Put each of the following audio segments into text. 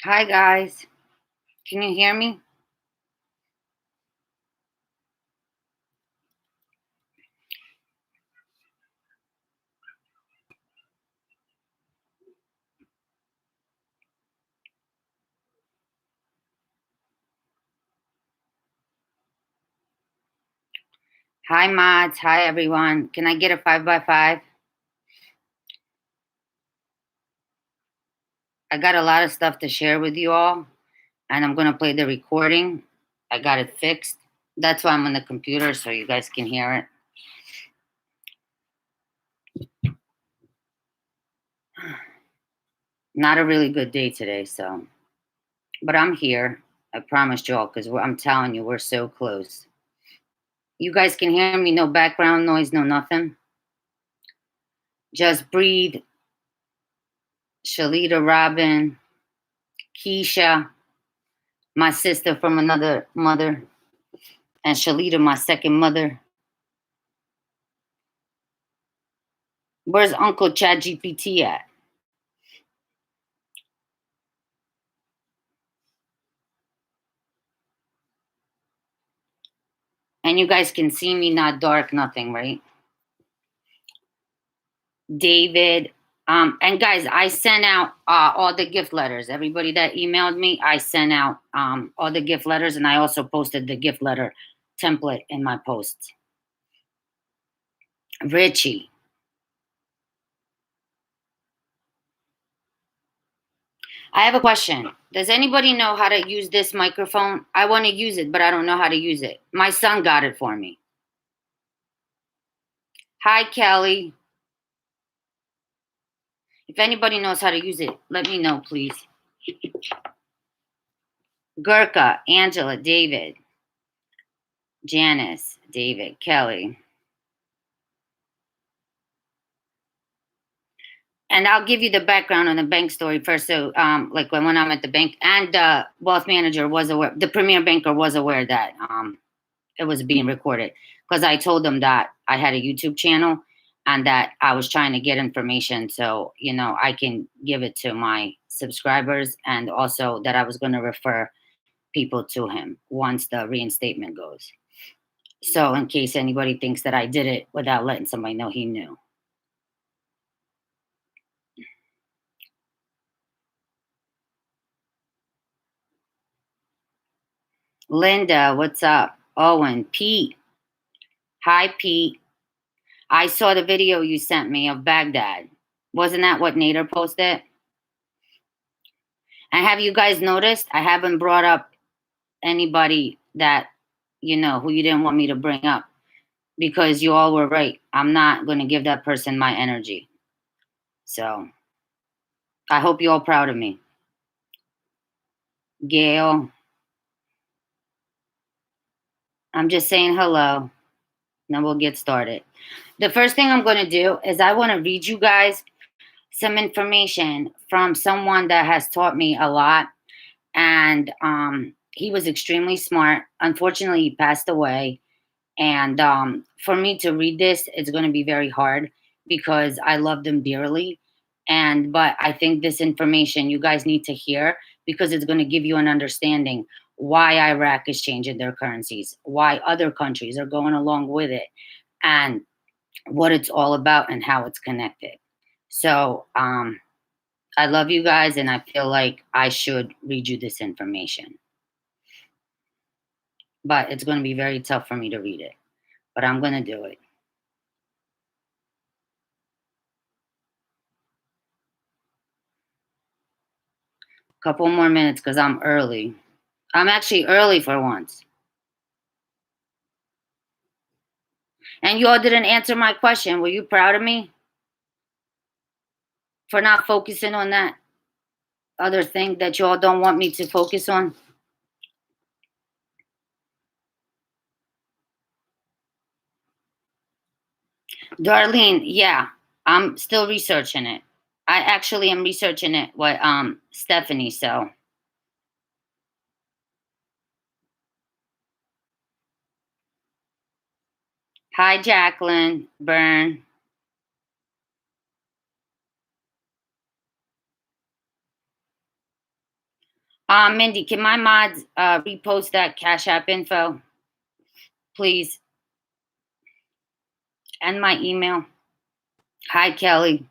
Hi, guys. Can you hear me? Hi, mods. Hi, everyone. Can I get a 5x5? I got a lot of stuff to share with you all, and I'm going to play the recording. I got it fixed. That's why I'm on the computer so you guys can hear it. Not a really good day today, so. But I'm here. I promised you all because I'm telling you, we're so close. You guys can hear me. No background noise, no nothing. Just breathe. Shalita Robin, Keisha, my sister from another mother, and Shalita, my second mother. Where's Uncle ChatGPT at? And you guys can see me, not dark, nothing, right? David. And guys, I sent out all the gift letters. Everybody that emailed me, I sent out all the gift letters, and I also posted the gift letter template in my posts. Richie. I have a question. Does anybody know how to use this microphone? I want to use it, but I don't know how to use it. My son got it for me. Hi, Kelly. If anybody knows how to use it, let me know, please. Gurka, Angela, David, Janice, David, Kelly. And I'll give you the background on the bank story first. So, like when I'm at the bank, and wealth manager was aware, the premier banker was aware that it was being recorded because I told them that I had a YouTube channel and that I was trying to get information so I can give it to my subscribers, and also that I was going to refer people to him once the reinstatement goes. So, in case anybody thinks that I did it without letting somebody know, he knew. Linda, what's up? Owen, Pete. Hi, Pete. I saw the video you sent me of Baghdad. Wasn't that what Nader posted? And have you guys noticed I haven't brought up anybody that, who you didn't want me to bring up, because you all were right. I'm not going to give that person my energy. So I hope you're all proud of me. Gail, I'm just saying hello. Then we'll get started. The first thing I'm going to do is I want to read you guys some information from someone that has taught me a lot. And he was extremely smart. Unfortunately, he passed away. And for me to read this, it's going to be very hard because I loved him dearly. But I think this information you guys need to hear because it's going to give you an understanding why Iraq is changing their currencies, why other countries are going along with it, and what it's all about and how it's connected. So I love you guys, and I feel like I should read you this information. But it's going to be very tough for me to read it. But I'm going to do it. Couple more minutes because I'm early. I'm actually early for once. And you all didn't answer my question. Were you proud of me for not focusing on that other thing that you all don't want me to focus on? Darlene, yeah, I'm still researching it. I actually am researching it with Stephanie, so. Hi, Jacqueline Byrne. Mindy, can my mods repost that Cash App info, please? And my email. Hi, Kelly.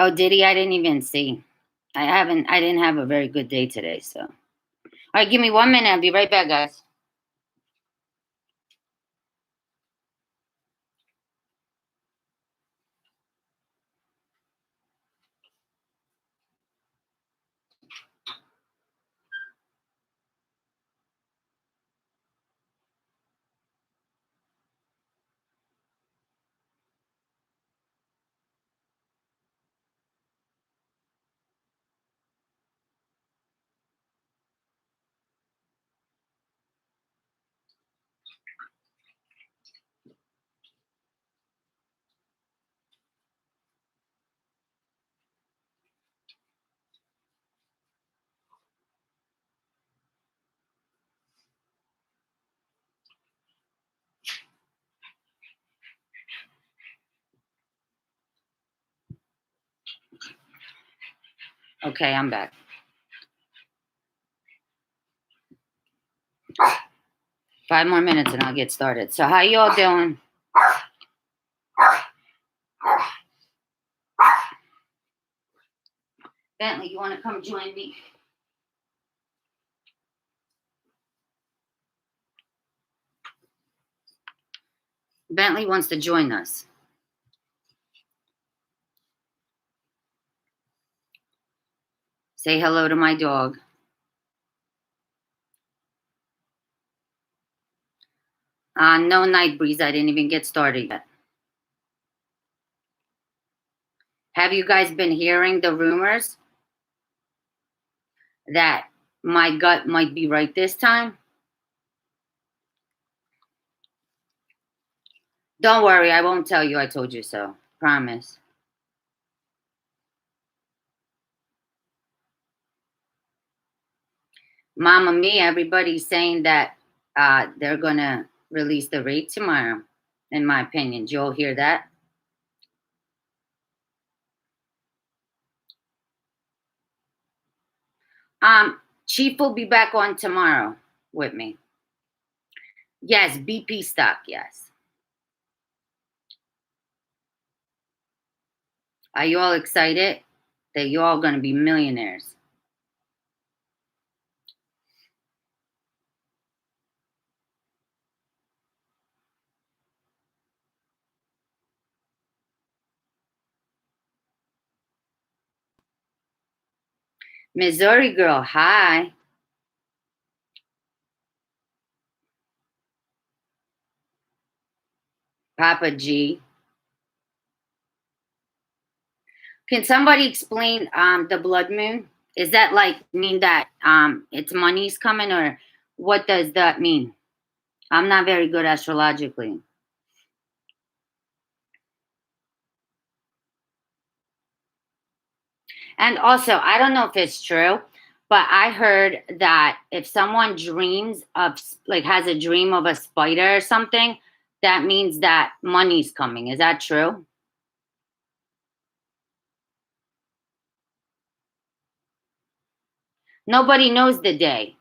Oh, did he? I didn't even see. I didn't have a very good day today, so. All right, give me 1 minute. I'll be right back, guys. Okay, I'm back. 5 more minutes and I'll get started. So how you all doing? Bentley, you want to come join me? Bentley wants to join us. Say hello to my dog. No, Night Breeze. I didn't even get started yet. Have you guys been hearing the rumors that my gut might be right this time? Don't worry, I won't tell you I told you so. Promise. Mama Mia, everybody's saying that they're going to release the rate tomorrow, in my opinion. Did you all hear that? Chief will be back on tomorrow with me. Yes, BP stock, yes. Are you all excited that you're all going to be millionaires? Missouri girl, hi. Papa G. Can somebody explain the blood moon? Is that like mean that it's money's coming, or what does that mean? I'm not very good astrologically. And also, I don't know if it's true, but I heard that if someone dreams of, like, has a dream of a spider or something, that means that money's coming. Is that true? Nobody knows the day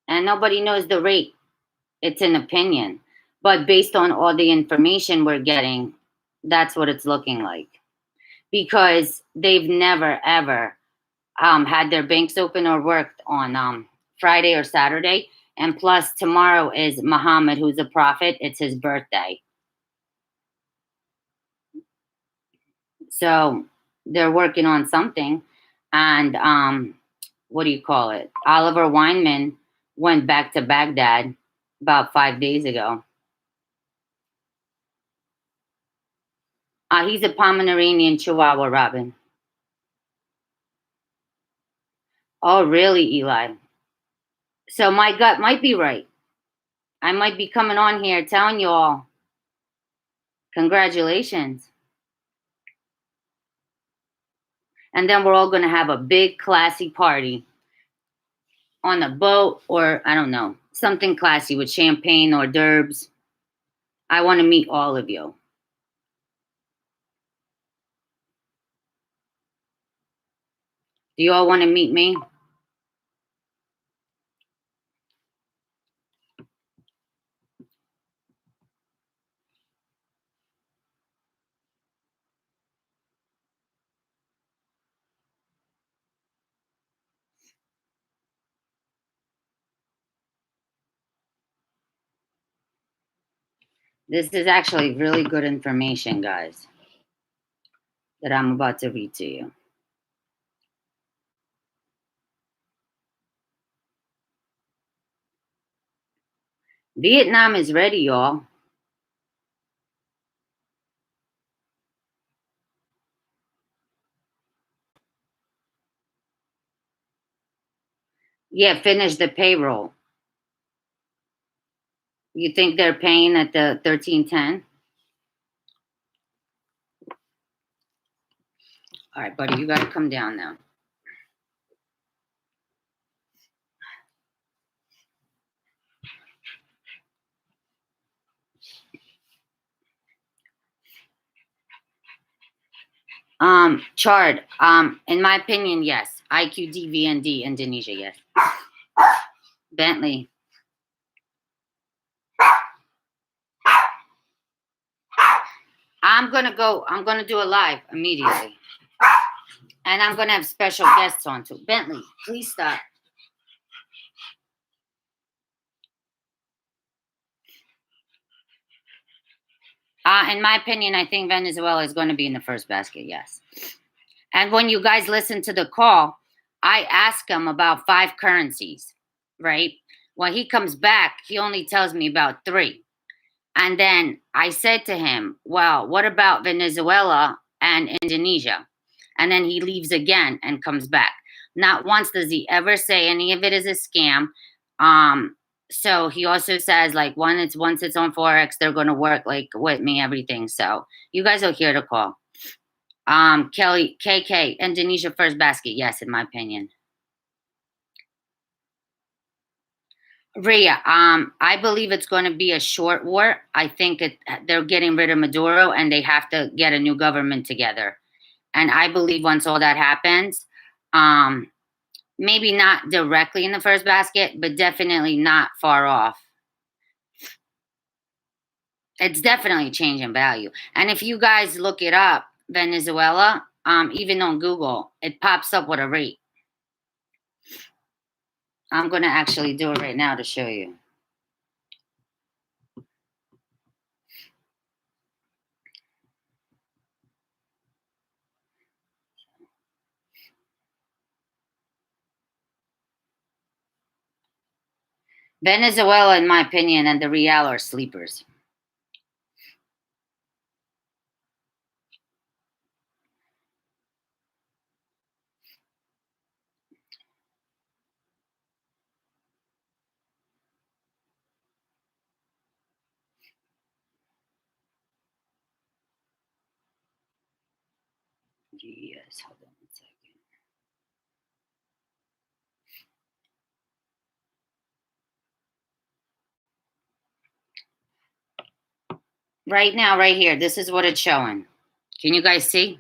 and nobody knows the rate. It's an opinion. But based on all the information we're getting, that's what it's looking like. Because they've never, ever had their banks open or worked on Friday or Saturday. And plus, tomorrow is Muhammad, who's a prophet. It's his birthday. So they're working on something. And what do you call it? Oliver Wyman went back to Baghdad about 5 days ago. He's a Pomeranian Chihuahua, Robin. Oh, really, Eli? So my gut might be right. I might be coming on here telling you all Congratulations. And then we're all going to have a big classy party on a boat, or I don't know, something classy with champagne or d'oeuvres. I want to meet all of you. Do you all want to meet me? This is actually really good information, guys, that I'm about to read to you. Vietnam is ready, y'all. Yeah, finish the payroll. You think they're paying at the 1310? All right, buddy, you got to come down now. Chard, in my opinion, yes. IQ, DVND, Indonesia, yes. Bentley. I'm going to do a live immediately. And I'm going to have special guests on too. Bentley, please stop. In my opinion, I think Venezuela is going to be in the first basket, yes. And when you guys listen to the call, I ask him about 5 currencies, right? When he comes back, he only tells me about 3. And then I said to him, well, what about Venezuela and Indonesia? And then he leaves again and comes back. Not once does he ever say any of it is a scam. So he also says, like, once it's on Forex, they're going to work like with me, everything. So you guys will hear the call. Kelly, KK, Indonesia first basket. Yes, in my opinion. Ria, I believe it's going to be a short war. I think they're getting rid of Maduro and they have to get a new government together. And I believe once all that happens, maybe not directly in the first basket, but definitely not far off. It's definitely changing value. And if you guys look it up, Venezuela, even on Google, it pops up with a rate. I'm going to actually do it right now to show you. Venezuela, in my opinion, and the real are sleepers. Yes, hold on a second. Right now, right here, this is what it's showing. Can you guys see?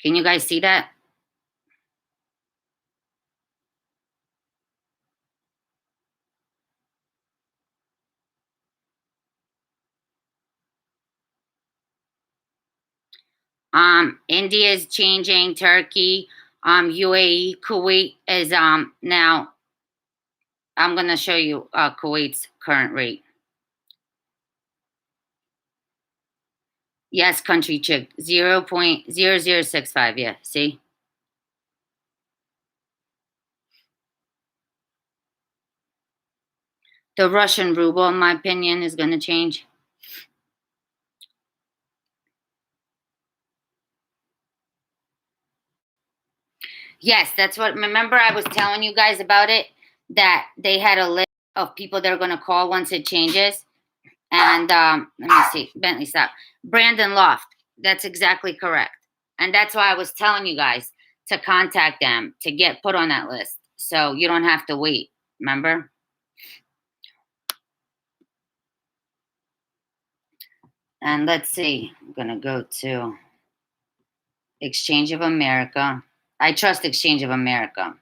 Can you guys see that? India is changing, Turkey, UAE, Kuwait is now, I'm gonna show you Kuwait's current rate. Yes, country chick, 0.0065, yeah, see? The Russian ruble, in my opinion, is gonna change. Yes, that's what, remember I was telling you guys about it, that they had a list of people that are going to call once it changes. And let me see. Bentley, stop. Brandon Loft. That's exactly correct. And that's why I was telling you guys to contact them to get put on that list. So you don't have to wait. Remember? And let's see. I'm going to go to Exchange of America. I trust Exchange of America.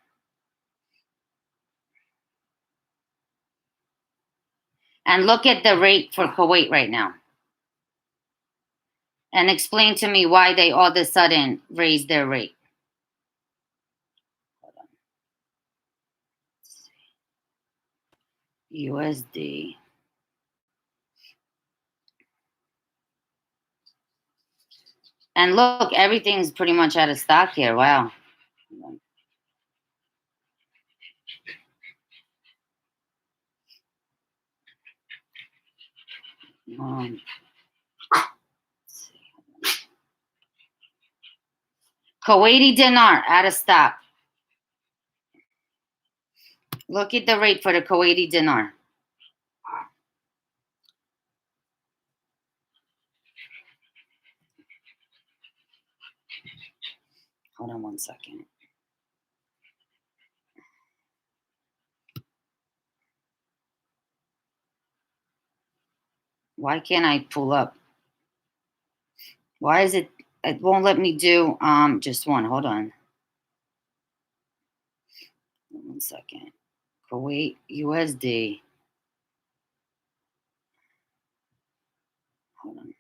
And look at the rate for Kuwait right now. And explain to me why they all of a sudden raised their rate. Hold on. USD. And look, everything's pretty much out of stock here. Wow. Kuwaiti dinar out of stock. Look at the rate for the Kuwaiti dinar. Hold on one second. Why can't I pull up? Why is it won't let me do just one? Hold on. 1 second. Kuwait USD. Hold on.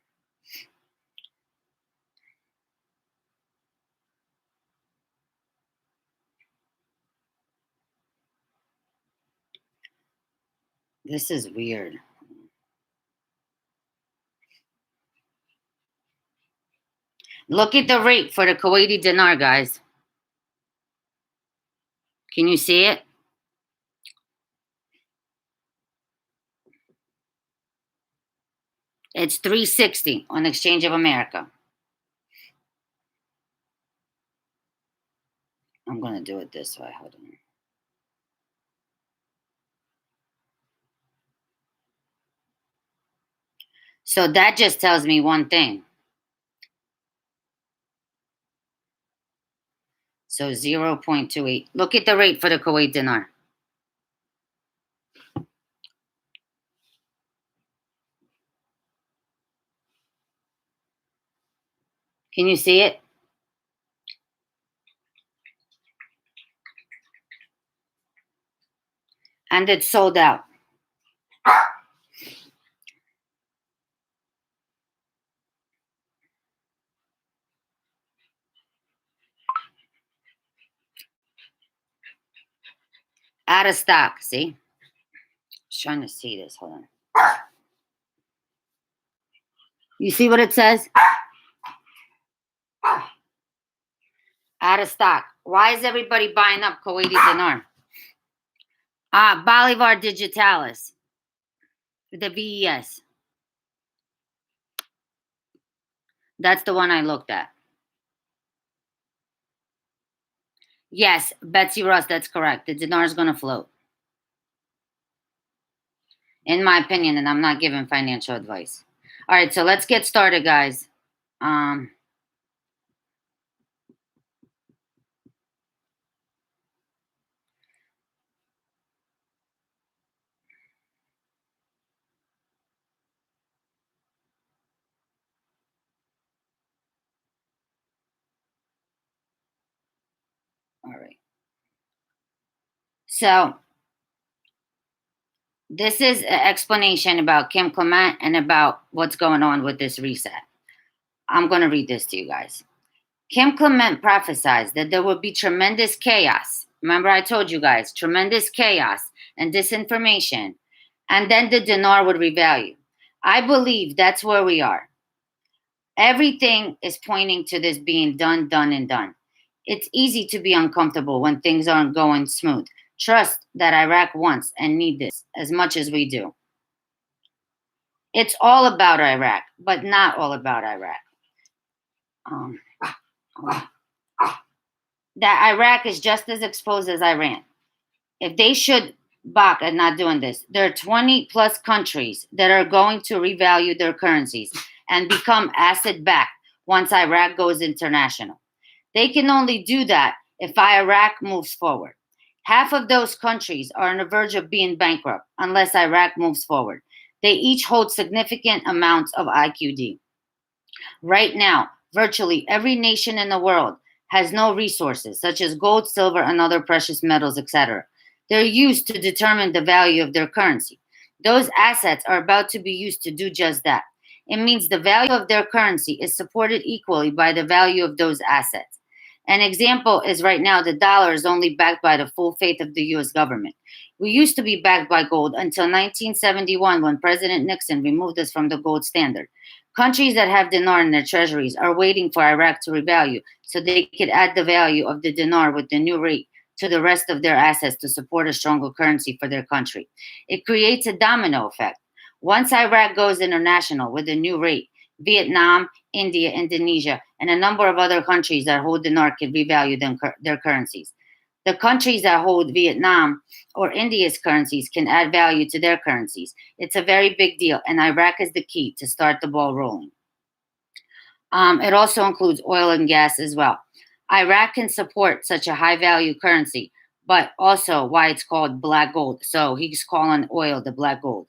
This is weird. Look at the rate for the Kuwaiti dinar, guys. Can you see it? It's 360 on Exchange of America. I'm going to do it this way. Hold on. So that just tells me one thing. So 0.28. Look at the rate for the Kuwait dinar. Can you see it? And it's sold out. Out of stock. See? I was trying to see this. Hold on. You see what it says? Out of stock. Why is everybody buying up Kuwaiti dinar? Bolivar Digitalis. The VES. That's the one I looked at. Yes, Betsy Ross, that's correct. The dinar is going to float. In my opinion, and I'm not giving financial advice. All right, so let's get started, guys. All right. So this is an explanation about Kim Clement and about what's going on with this reset. I'm going to read this to you guys. Kim Clement prophesied that there would be tremendous chaos. Remember, I told you guys, tremendous chaos and disinformation. And then the dinar would revalue. I believe that's where we are. Everything is pointing to this being done, and done. It's easy to be uncomfortable when things aren't going smooth. Trust that Iraq wants and needs this as much as we do. It's all about Iraq, but not all about Iraq. That Iraq is just as exposed as Iran. If they should Bach at not doing this. There are 20 plus countries that are going to revalue their currencies and become asset backed once Iraq goes international. They can only do that if Iraq moves forward. Half of those countries are on the verge of being bankrupt unless Iraq moves forward. They each hold significant amounts of IQD. Right now, virtually every nation in the world has no resources, such as gold, silver, and other precious metals, etc. They're used to determine the value of their currency. Those assets are about to be used to do just that. It means the value of their currency is supported equally by the value of those assets. An example is right now the dollar is only backed by the full faith of the US government. We used to be backed by gold until 1971 when President Nixon removed us from the gold standard. Countries that have dinar in their treasuries are waiting for Iraq to revalue so they could add the value of the dinar with the new rate to the rest of their assets to support a stronger currency for their country. It creates a domino effect. Once Iraq goes international with a new rate, Vietnam, India, Indonesia, and a number of other countries that hold dinar can revalue their currencies. The countries that hold Vietnam or India's currencies can add value to their currencies. It's a very big deal, and Iraq is the key to start the ball rolling. It also includes oil and gas as well. Iraq can support such a high value currency, but also why it's called black gold. So he's calling oil the black gold.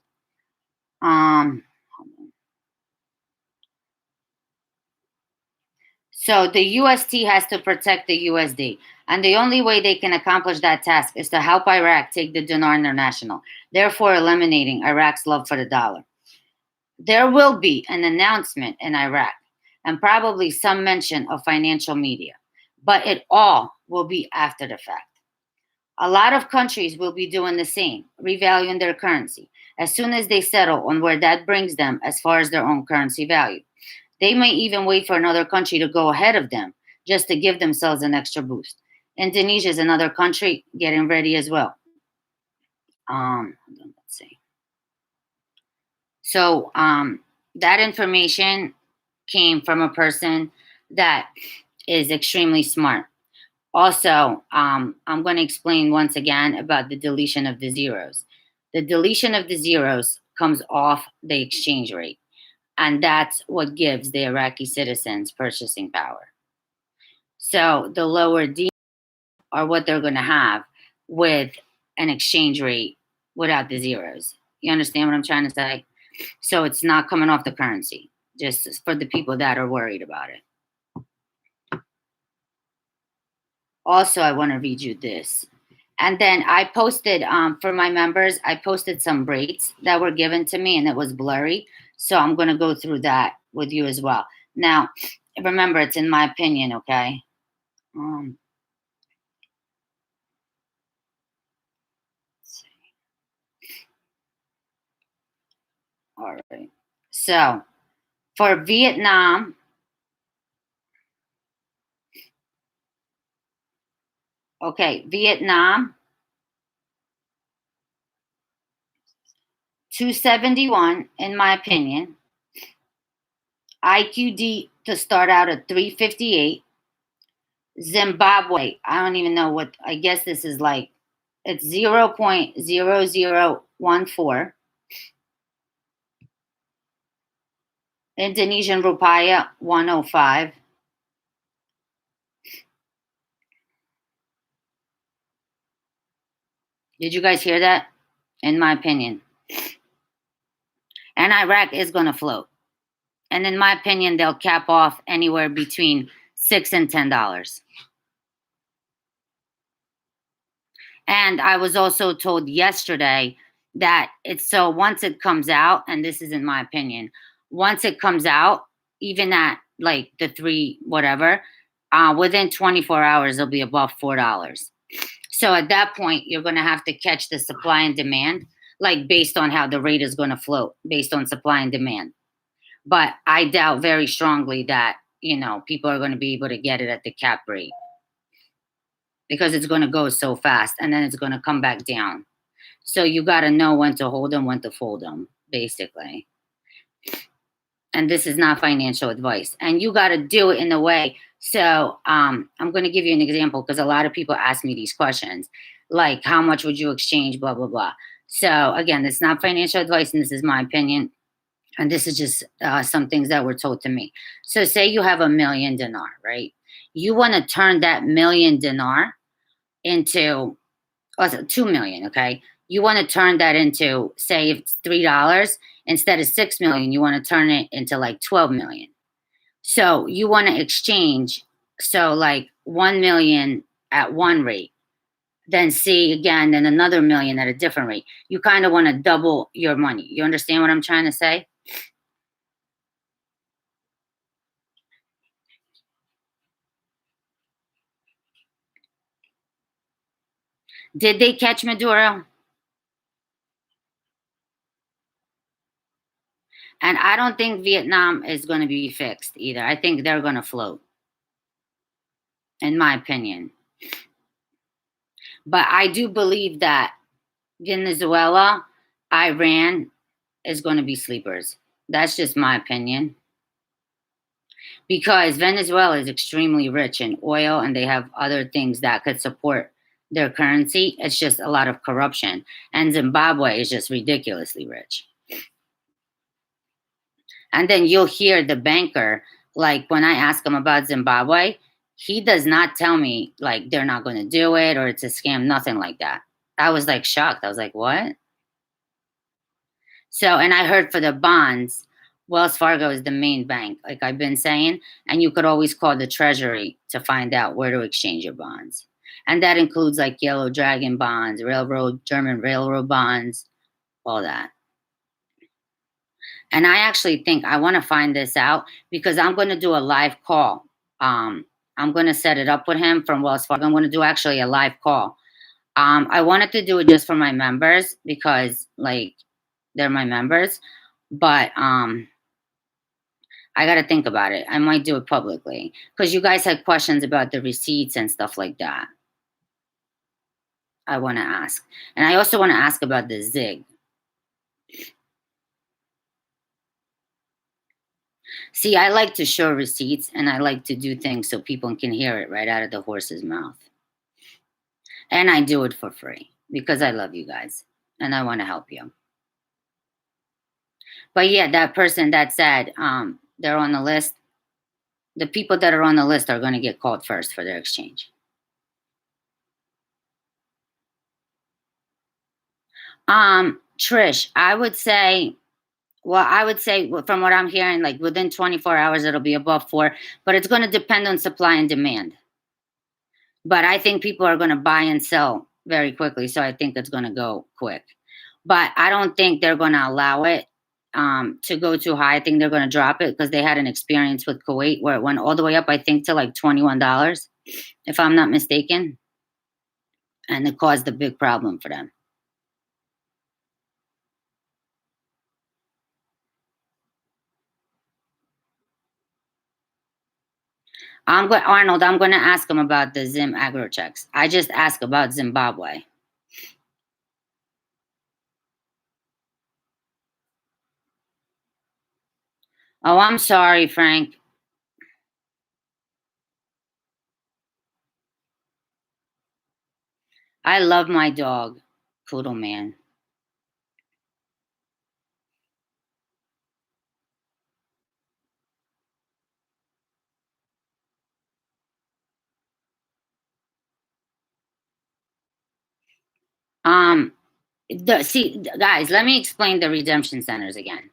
So the UST has to protect the USD. And the only way they can accomplish that task is to help Iraq take the dinar international, therefore eliminating Iraq's love for the dollar. There will be an announcement in Iraq and probably some mention of financial media, but it all will be after the fact. A lot of countries will be doing the same, revaluing their currency, as soon as they settle on where that brings them as far as their own currency value. They may even wait for another country to go ahead of them just to give themselves an extra boost. Indonesia is another country getting ready as well. Let's see. So that information came from a person that is extremely smart. Also, I'm going to explain once again about the deletion of the zeros. The deletion of the zeros comes off the exchange rate, and that's what gives the Iraqi citizens purchasing power. So the lower D are what they're going to have with an exchange rate without the zeros. You understand what I'm trying to say? So it's not coming off the currency, just for the people that are worried about it. Also, I want to read you this. And then I posted, for my members, I posted some rates that were given to me and it was blurry. So I'm going to go through that with you as well. Now, remember, it's in my opinion, okay? All right. So for Vietnam, okay, Vietnam, 271, in my opinion. IQD to start out at 358. Zimbabwe, I don't even know what, I guess this is like, it's 0.0014. Indonesian rupiah, 105. Did you guys hear that? In my opinion. And Iraq is going to float. And in my opinion, they'll cap off anywhere between $6 and $10. And I was also told yesterday that it's so once it comes out, and this is in my opinion, once it comes out, even at like the 3 whatever, within 24 hours it'll be above $4. So at that point, you're going to have to catch the supply and demand, like based on how the rate is going to float, based on supply and demand. But I doubt very strongly that, people are going to be able to get it at the cap rate because it's going to go so fast and then it's going to come back down. So you got to know when to hold them, when to fold them, basically. And this is not financial advice. And you got to do it in a way. So I'm going to give you an example because a lot of people ask me these questions. Like, how much would you exchange? Blah, blah, blah. So, again, it's not financial advice, and this is my opinion. And this is just some things that were told to me. So, say you have $1 million, right? You want to turn that $1 million into 2 million, okay? You want to turn that into, say, if it's $3 instead of 6 million, you want to turn it into like 12 million. So you want to exchange, so like 1 million at one rate, then see again, then another million at a different rate. You kind of want to double your money. You understand what I'm trying to say? Did they catch Maduro? And I don't think Vietnam is going to be fixed either. I think they're going to float, in my opinion. But I do believe that Venezuela, Iran is going to be sleepers. That's just my opinion. Because Venezuela is extremely rich in oil and they have other things that could support their currency. It's just a lot of corruption. And Zimbabwe is just ridiculously rich. And then you'll hear the banker, like when I ask him about Zimbabwe, he does not tell me like they're not going to do it or it's a scam, nothing like that. I was like shocked. I was like, what? So, and I heard for the bonds, Wells Fargo is the main bank, like I've been saying, and you could always call the Treasury to find out where to exchange your bonds. And that includes like Yellow Dragon bonds, German railroad bonds, all that. And I actually think I want to find this out because I'm going to do a live call. I'm going to set it up with him from Wells Fargo. I'm going to do actually a live call. I wanted to do it just for my members because like they're my members, but I got to think about it. I might do it publicly because you guys had questions about the receipts and stuff like that. I want to ask. And I also want to ask about the ZIG. See, I like to show receipts and I like to do things so people can hear it right out of the horse's mouth. And I do it for free because I love you guys and I want to help you. But yeah, that person that said they're on the list, the people that are on the list are going to get called first for their exchange. Trish, I would say from what I'm hearing, like within 24 hours, it'll be above 4, but it's going to depend on supply and demand. But I think people are going to buy and sell very quickly. So I think it's going to go quick. But I don't think they're going to allow it to go too high. I think they're going to drop it because they had an experience with Kuwait where it went all the way up, I think, to like $21, if I'm not mistaken. And it caused a big problem for them. Arnold, I'm going to ask him about the Zim agro checks. I just asked about Zimbabwe. Oh, I'm sorry, Frank. I love my dog, Poodle Man. Guys, let me explain the redemption centers again.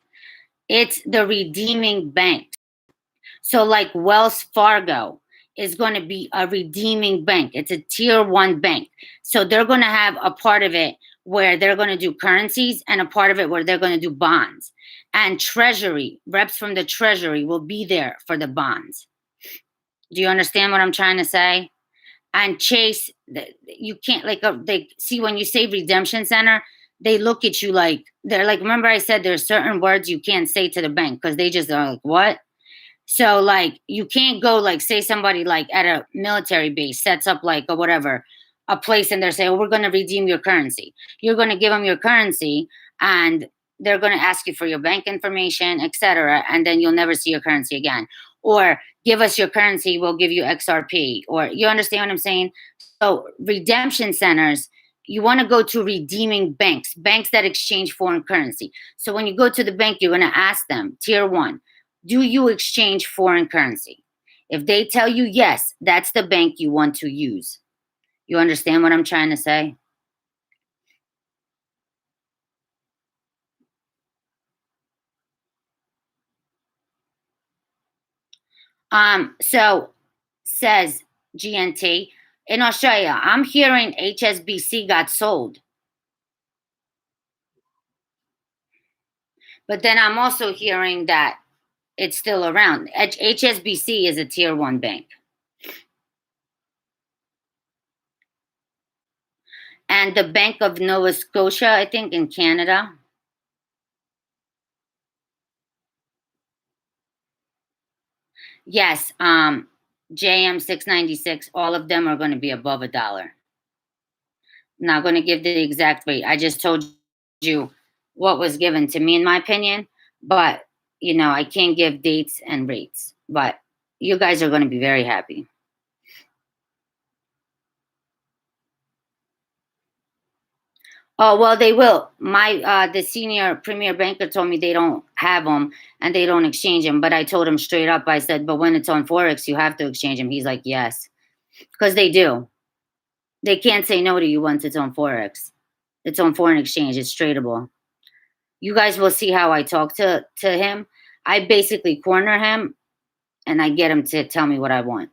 It's the redeeming bank. So, like Wells Fargo is going to be a redeeming bank. It's a tier 1 bank. So they're going to have a part of it where they're going to do currencies and a part of it where they're going to do bonds. And Treasury, reps from the Treasury will be there for the bonds. Do you understand what I'm trying to say? And Chase, you can't they see when you say redemption center, they look at you like they're like, remember I said there's certain words you can't say to the bank because they just are like, what? So like you can't go like say somebody like at a military base sets up like or whatever a place and they're saying, oh, we're going to redeem your currency. You're going to give them your currency and they're going to ask you for your bank information, etc. And then you'll never see your currency again. Or give us your currency, we'll give you XRP. Or you understand what I'm saying? So redemption centers, you want to go to redeeming banks, banks that exchange foreign currency. So when you go to the bank, you're going to ask them, tier one, do you exchange foreign currency? If they tell you yes, that's the bank you want to use. You understand what I'm trying to say? So says GNT, in Australia, I'm hearing HSBC got sold. But then I'm also hearing that it's still around. HSBC is a tier one bank. And the Bank of Nova Scotia, I think, in Canada. Yes, JM 696, all of them are going to be above $1. I'm not going to give the exact rate. I just told you what was given to me, in my opinion. But, I can't give dates and rates. But you guys are going to be very happy. Oh, well, they will. The senior premier banker told me they don't have them and they don't exchange them. But I told him straight up, I said, but when it's on Forex, you have to exchange them. He's like, yes, because they do. They can't say no to you once it's on Forex. It's on foreign exchange. It's tradable. You guys will see how I talk to him. I basically corner him and I get him to tell me what I want.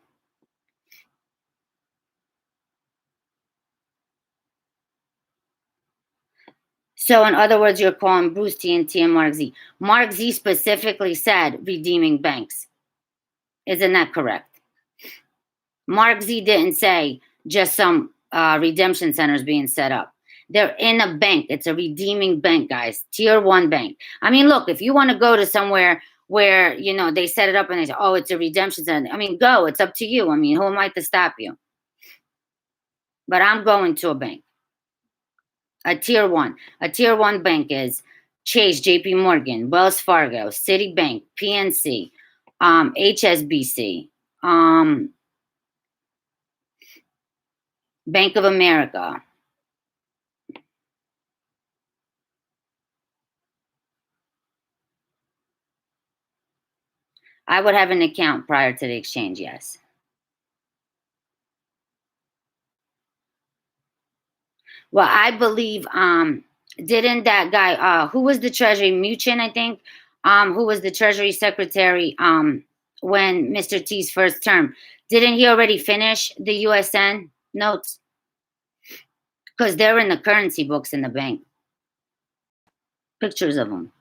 So in other words, you're calling Bruce TNT and Mark Z. Mark Z specifically said redeeming banks. Isn't that correct? Mark Z didn't say just some redemption centers being set up. They're in a bank. It's a redeeming bank, guys. Tier one bank. I mean, look, if you want to go to somewhere where, they set it up and they say, oh, it's a redemption center. I mean, go. It's up to you. I mean, who am I to stop you? But I'm going to a bank. A tier one. A tier one bank is Chase, JP Morgan, Wells Fargo, Citibank, PNC, HSBC, Bank of America. I would have an account prior to the exchange, yes. Well, I believe, didn't that guy, who was the Treasury, Mnuchin, I think, who was the Treasury Secretary when Mr. T's first term, didn't he already finish the USN notes? Because they're in the currency books in the bank. Pictures of them.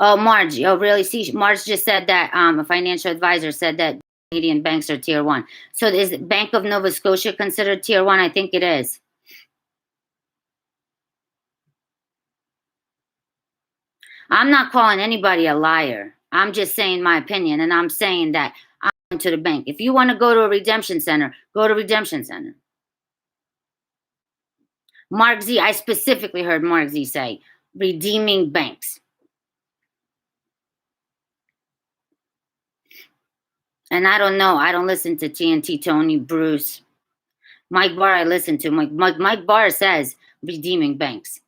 Oh, Marge. Oh, really? See, Marge just said that a financial advisor said that Canadian banks are tier one. So is Bank of Nova Scotia considered tier one? I think it is. I'm not calling anybody a liar. I'm just saying my opinion, and I'm saying that I'm going to the bank. If you want to go to a redemption center, go to redemption center. Mark Z, I specifically heard Mark Z say redeeming banks. And I don't know. I don't listen to TNT, Tony, Bruce. Mike Barr, I listen to. Mike Barr says redeeming banks.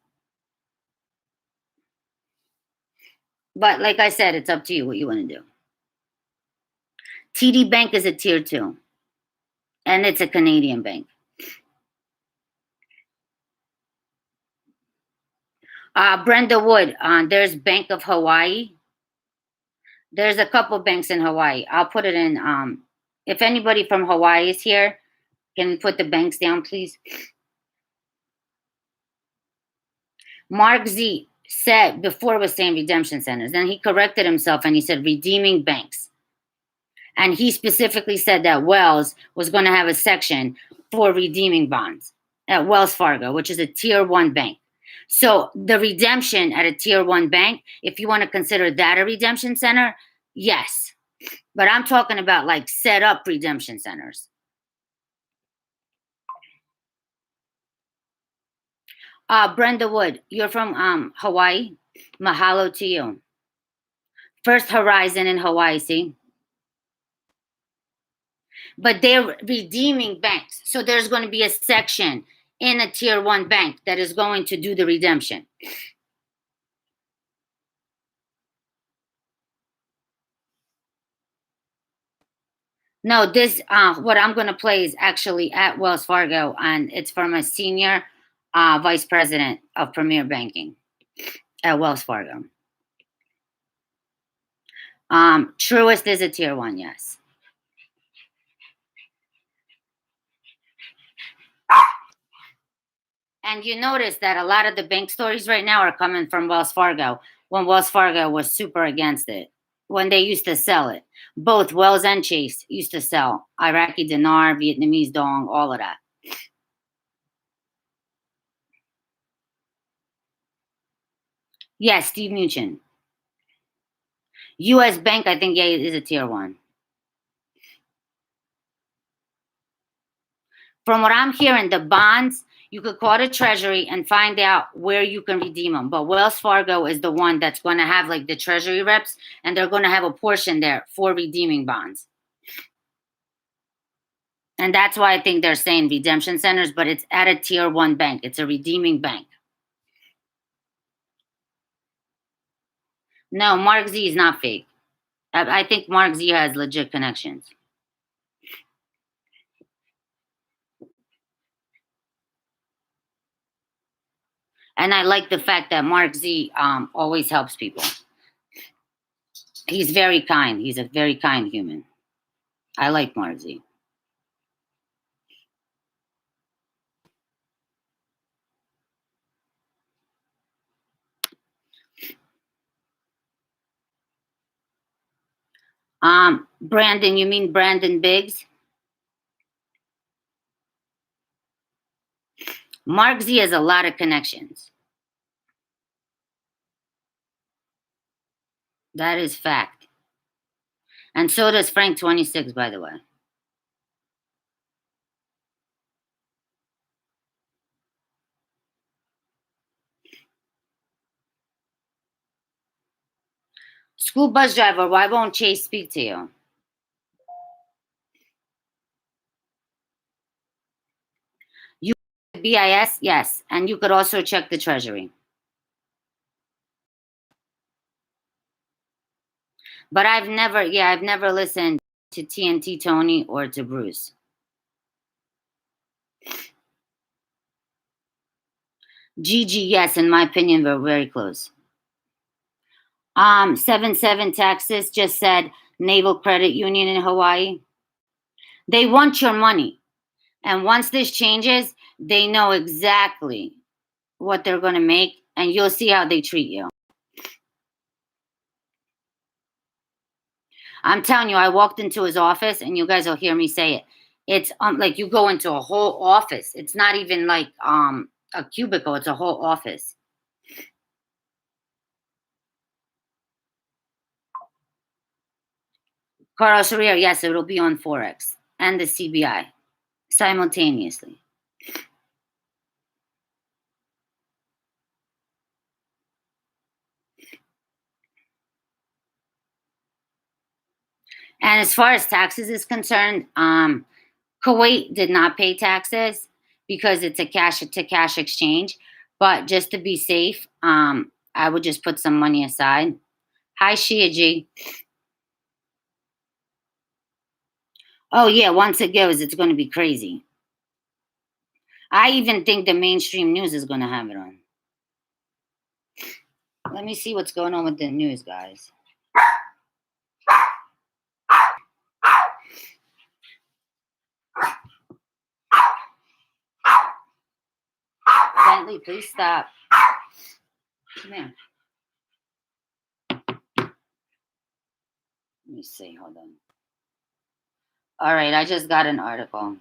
But like I said, it's up to you what you want to do. TD Bank is a tier two. And it's a Canadian bank. Brenda Wood, there's Bank of Hawaii. There's a couple banks in Hawaii. I'll put it in. If anybody from Hawaii is here, can we put the banks down, please? Mark Z said before was saying redemption centers. Then he corrected himself and he said redeeming banks. And he specifically said that Wells was going to have a section for redeeming bonds at Wells Fargo, which is a tier one bank. So the redemption at a tier one bank, if you want to consider that a redemption center, yes. But I'm talking about like set up redemption centers. Brenda Wood, you're from Hawaii. Mahalo to you. First Horizon in Hawaii, see? but they're redeeming banks. So there's going to be a section in a tier 1 bank that is going to do the redemption. No, this what I'm going to play is actually at Wells Fargo, and it's from a senior vice president of Premier Banking at Wells Fargo. Truist is a tier 1, yes. And you notice that a lot of the bank stories right now are coming from Wells Fargo, when Wells Fargo was super against it, when they used to sell it. Both Wells and Chase used to sell Iraqi dinar, Vietnamese dong, all of that. Yes, Steve Mnuchin. U.S. Bank, I think, yeah, is a tier 1. From what I'm hearing, the bonds, you could call the Treasury and find out where you can redeem them. But Wells Fargo is the one that's going to have like the Treasury reps, and they're going to have a portion there for redeeming bonds. And that's why I think they're saying redemption centers, but it's at a tier 1 bank. It's a redeeming bank. No, Mark Z is not fake. I think Mark Z has legit connections. And I like the fact that Mark Z always helps people. He's very kind. He's a very kind human. I like Mark Z. Brandon, you mean Brandon Biggs? Mark Z has a lot of connections. That is fact. And so does Frank 26, by the way. School bus driver, why won't Chase speak to you? You BIS, yes. And you could also check the Treasury. But I've never listened to TNT Tony or to Bruce. Gigi, yes, in my opinion, we're very close. 77 Texas just said Naval Credit Union in Hawaii. They want your money. And once this changes, they know exactly what they're going to make, and you'll see how they treat you. I'm telling you, I walked into his office, and you guys will hear me say it. It's like you go into a whole office. It's not even like a cubicle. It's a whole office. Carlos Herrera, yes, it'll be on Forex and the CBI simultaneously. And as far as taxes is concerned, Kuwait did not pay taxes because it's a cash-to-cash exchange. But just to be safe, I would just put some money aside. Hi, Shia G. Oh, yeah, once it goes, it's going to be crazy. I even think the mainstream news is going to have it on. Let me see what's going on with the news, guys. Bentley, please stop. Come here. Let me see. Hold on. All right, I just got an article.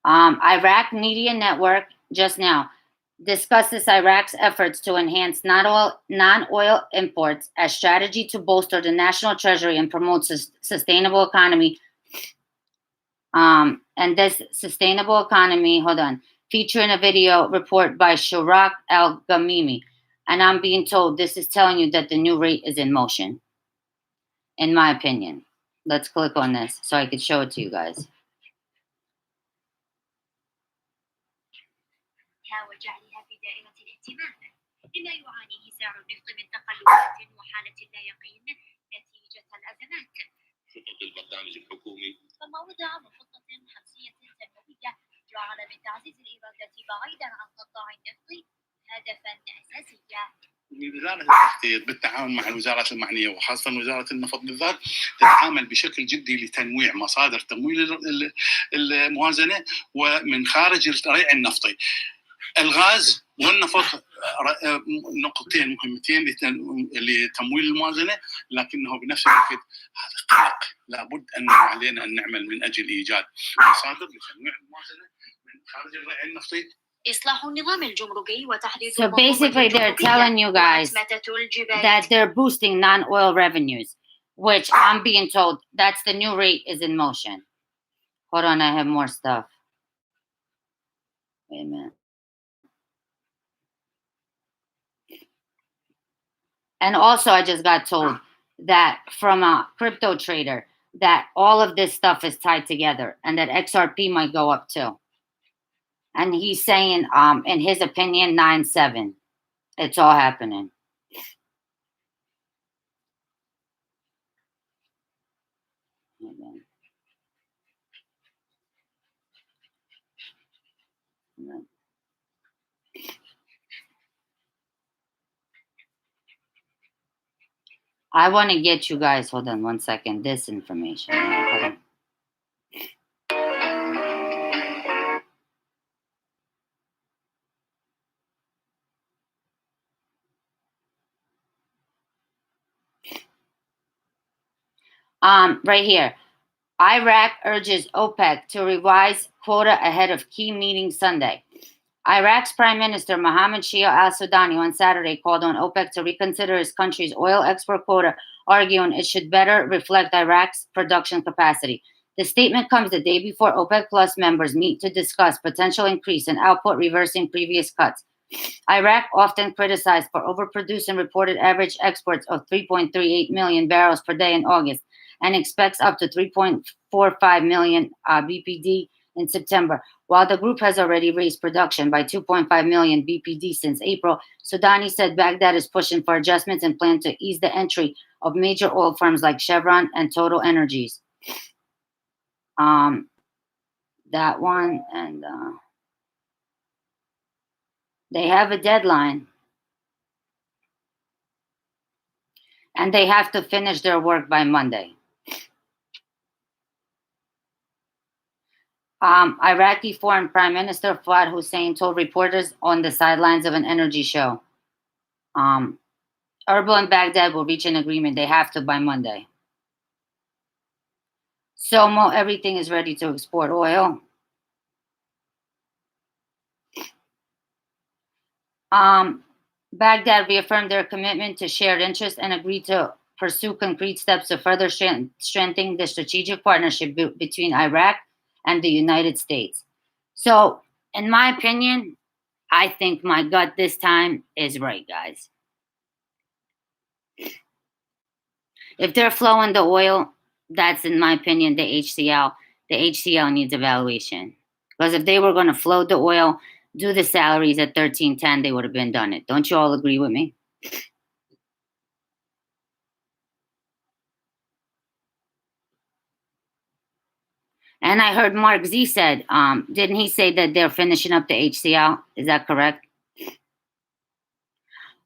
Iraq Media Network just now discusses Iraq's efforts to enhance non-oil imports as strategy to bolster the national treasury and promote sustainable economy. And this sustainable economy, hold on, featuring a video report by Shurak Al-Ghamimi. And I'm being told this is telling you that the new rate is in motion. in my opinion. Let's click on this so I could show it to you guys. وجعلها في دائرة الاهتمام لما يعانيه سعر النفط من تقلبات وحالة لا يقين نتيجة الأزمات. خطط البرنامج الحكومي ثم وضع من خطة خمسية سنوية جعل من تعزيز الإيرادات بعيدا عن قطاع النفط هدفا أساسيا. وزارة التخطيط بالتعاون مع الوزارات المعنية وخاصة وزارة النفط بالذات تتعامل بشكل جدي لتنويع مصادر تمويل الموازنة ومن خارج الريع النفطي. الغاز والنفط نقطتين مهمتين لتمويل الموازنة، لكنه بنفس الوقت هذا قلق لابد أن علينا أن نعمل من أجل إيجاد مصادر لتنويع الموازنة من خارج الريع النفطي. So basically they're telling you guys that they're boosting non-oil revenues, which I'm being told that's the new rate is in motion. Hold on, I have more stuff. Wait a minute. And also I just got told that from a crypto trader that all of this stuff is tied together and that XRP might go up too. And he's saying, in his opinion, 9-7. It's all happening. I want to get you guys, hold on one second, this information. Hold on. Right here. Iraq urges OPEC to revise quota ahead of key meeting Sunday. Iraq's Prime Minister Mohammed Shia al-Sudani on Saturday called on OPEC to reconsider his country's oil export quota, arguing it should better reflect Iraq's production capacity. The statement comes the day before OPEC Plus members meet to discuss potential increase in output, reversing previous cuts. Iraq, often criticized for overproducing, reported average exports of 3.38 million barrels per day in August and expects up to 3.45 million BPD in September. While the group has already raised production by 2.5 million BPD since April, Sudani said Baghdad is pushing for adjustments and plans to ease the entry of major oil firms like Chevron and Total Energies. That one, and they have a deadline. And they have to finish their work by Monday. Iraqi Foreign Prime Minister Fuad Hussein told reporters on the sidelines of an energy show, Erbil and Baghdad will reach an agreement. They have to by Monday. SOMO, everything is ready to export oil. Baghdad reaffirmed their commitment to shared interests and agreed to pursue concrete steps to further strengthen the strategic partnership between Iraq and the United States. So, in my opinion, I think my gut this time is right, guys. If they're flowing the oil, that's, in my opinion, the HCL. The HCL needs evaluation. Because if they were going to float the oil, do the salaries at $13.10, they would have been done it. Don't you all agree with me? And I heard Mark Z said, didn't he say that they're finishing up the HCL? Is that correct?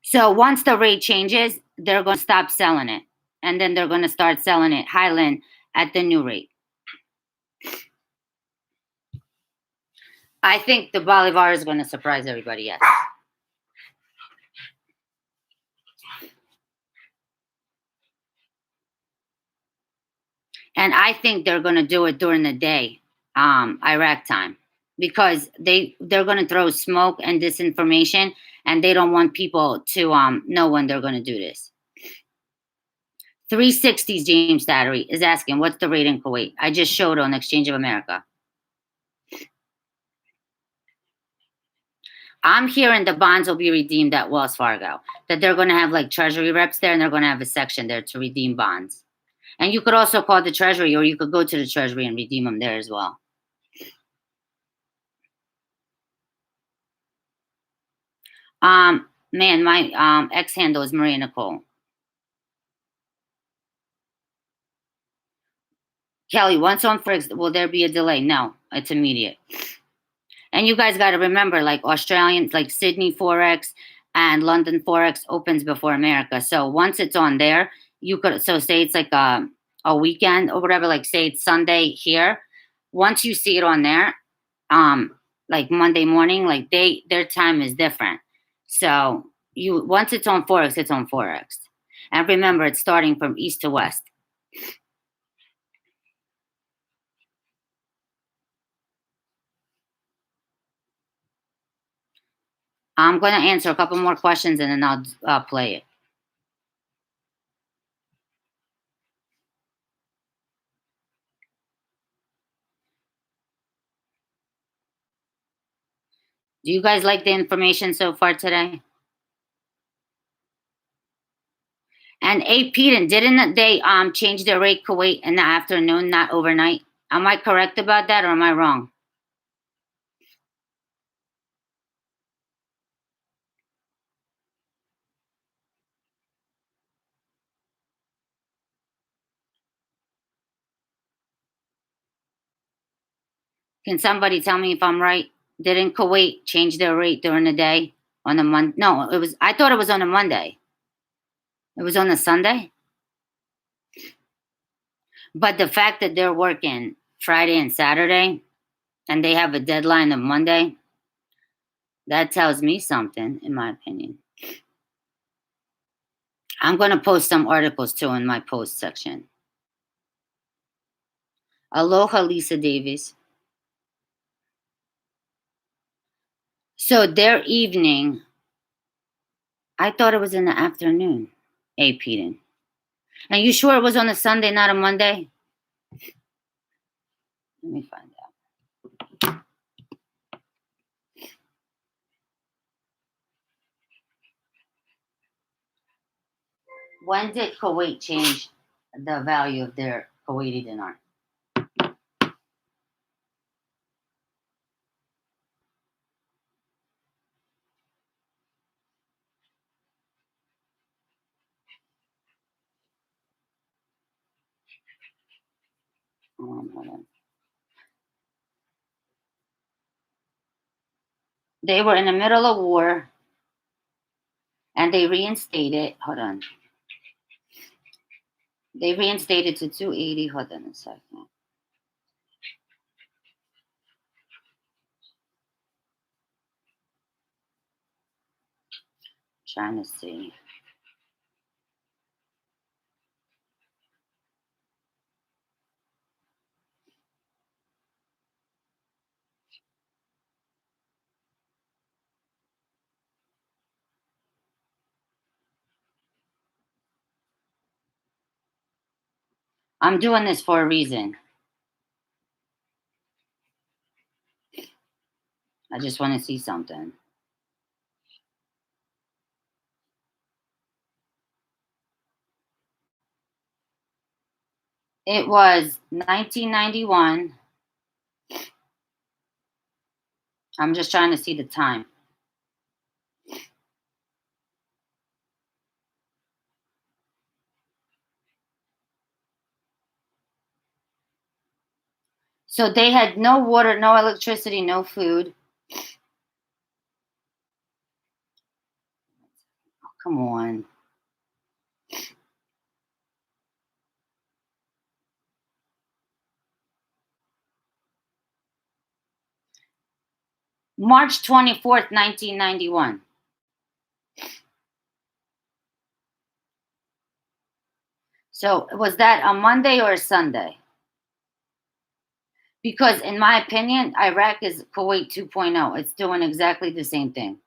So once the rate changes, they're going to stop selling it. And then they're going to start selling it Highland at the new rate. I think the Bolivar is going to surprise everybody, yes. And I think they're going to do it during the day, Iraq time, because they're going to throw smoke and disinformation, and they don't want people to know when they're going to do this. 360s James Staddery is asking, what's the rate in Kuwait? I just showed on Exchange of America. I'm hearing the bonds will be redeemed at Wells Fargo, that they're going to have like treasury reps there, and they're going to have a section there to redeem bonds. And you could also call the treasury, or you could go to the treasury and redeem them there as well. Man, my X handle is Maria Nicole. Kelly, once on Forex, will there be a delay? No, it's immediate. And you guys got to remember, like Australian, like Sydney Forex and London Forex opens before America. So once it's on there, you could, so say it's like a weekend or whatever, like say it's Sunday here. Once you see it on there, like Monday morning, like their time is different. So once it's on Forex, it's on Forex. And remember, it's starting from east to west. I'm going to answer a couple more questions and then I'll play it. Do you guys like the information so far today? And Peden, didn't they change their rate Kuwait in the afternoon, not overnight? Am I correct about that or am I wrong? Can somebody tell me if I'm right? Didn't Kuwait change their rate during the day on a Monday? No, I thought it was on a Monday. It was on a Sunday. But the fact that they're working Friday and Saturday and they have a deadline of Monday, that tells me something, in my opinion. I'm going to post some articles too in my post section. Aloha, Lisa Davis. So their evening, I thought it was in the afternoon, Peden. And you sure it was on a Sunday, not a Monday? Let me find out. When did Kuwait change the value of their Kuwaiti dinar? Hold on. They were in the middle of war and they reinstated. Hold on. They reinstated to 280. Hold on a second. Trying to see. I'm doing this for a reason. I just want to see something. It was 1991. I'm just trying to see the time. So they had no water, no electricity, no food. Oh, come on. March 24th, 1991. So was that a Monday or a Sunday? Because in my opinion, Iraq is Kuwait 2.0. It's doing exactly the same thing.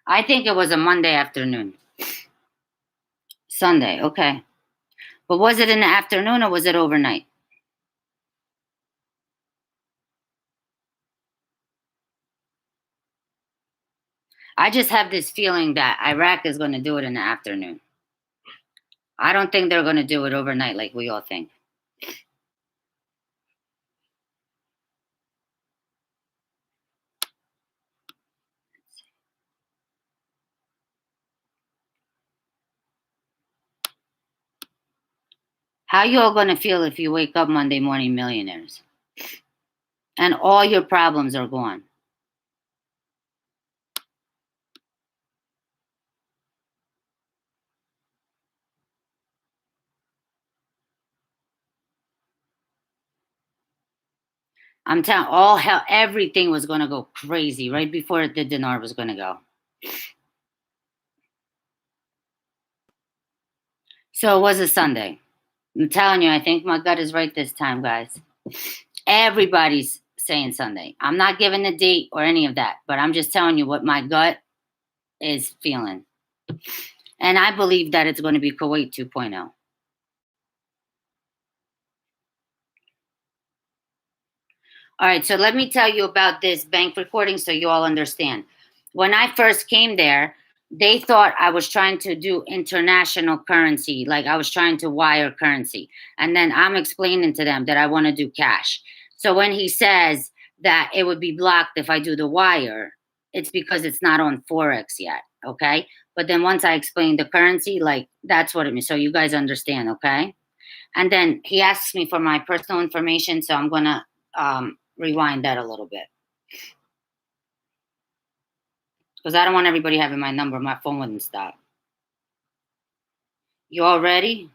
I think it was a Monday afternoon. Sunday, okay. But was it in the afternoon or was it overnight? I just have this feeling that Iraq is going to do it in the afternoon. I don't think they're going to do it overnight like we all think. How you all going to feel if you wake up Monday morning millionaires and all your problems are gone? I'm telling all hell, everything was going to go crazy right before the dinar was going to go. So it was a Sunday. I'm telling you, I think my gut is right this time, guys. Everybody's saying Sunday. I'm not giving the date or any of that, but I'm just telling you what my gut is feeling. And I believe that it's going to be Kuwait 2.0. All right, so let me tell you about this bank recording so you all understand. When I first came there, they thought I was trying to do international currency, like I was trying to wire currency. And then I'm explaining to them that I want to do cash. So when he says that it would be blocked if I do the wire, it's because it's not on Forex yet, okay? But then once I explain the currency, like that's what it means. So you guys understand, okay? And then he asks me for my personal information, so I'm going to rewind that a little bit. Because I don't want everybody having my number. My phone wouldn't stop. You all ready?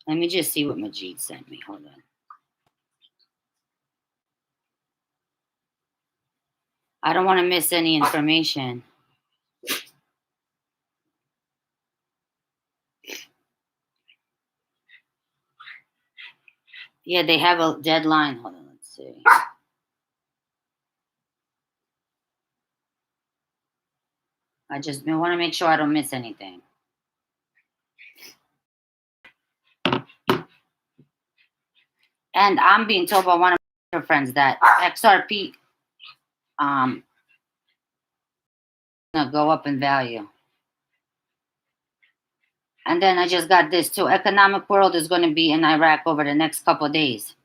Let me just see what Majid sent me. Hold on. I don't want to miss any information. Yeah, they have a deadline. Hold on, let's see. I just want to make sure I don't miss anything. And I'm being told by one of my friends that XRP gonna go up in value. And then I just got this too. Economic World is going to be in Iraq over the next couple of days.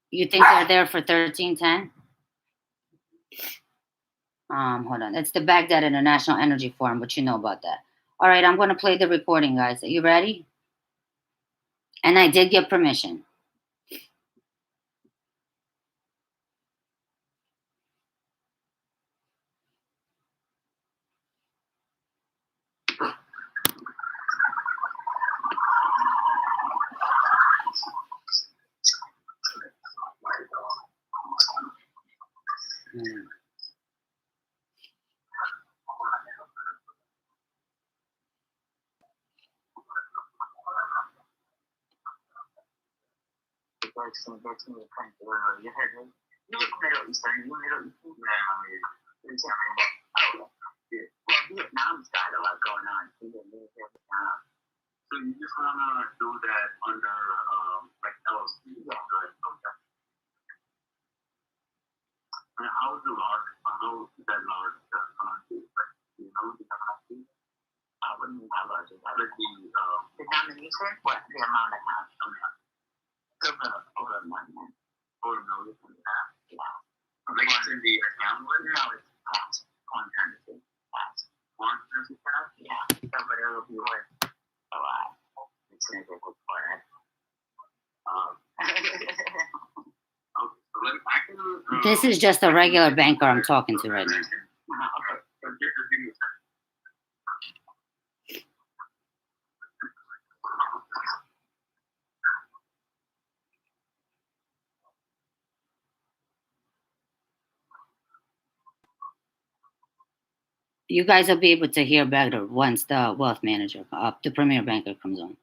You think they're there for 1310? Hold on. It's the Baghdad International Energy Forum, but you know about that. All right, I'm going to play the recording, guys. Are you ready? And I did get permission. Vietnam's got a lot going on. So you just want to do that under like LLC? Yeah. Okay. And how is the large? How is that large currency? You know the currency? What do you mean how large is that? Like the denomination? What? The amount of cash? Over $1 million. Over $1 million? Yeah. Like it's in the account? No, it's cash. Foreign currency. Cash. Foreign currency cash? Yeah. So, but it will be worth a lot. It's going to be worth for it. This is just a regular banker I'm talking to right now. You guys will be able to hear better once the wealth manager, the premier banker comes on.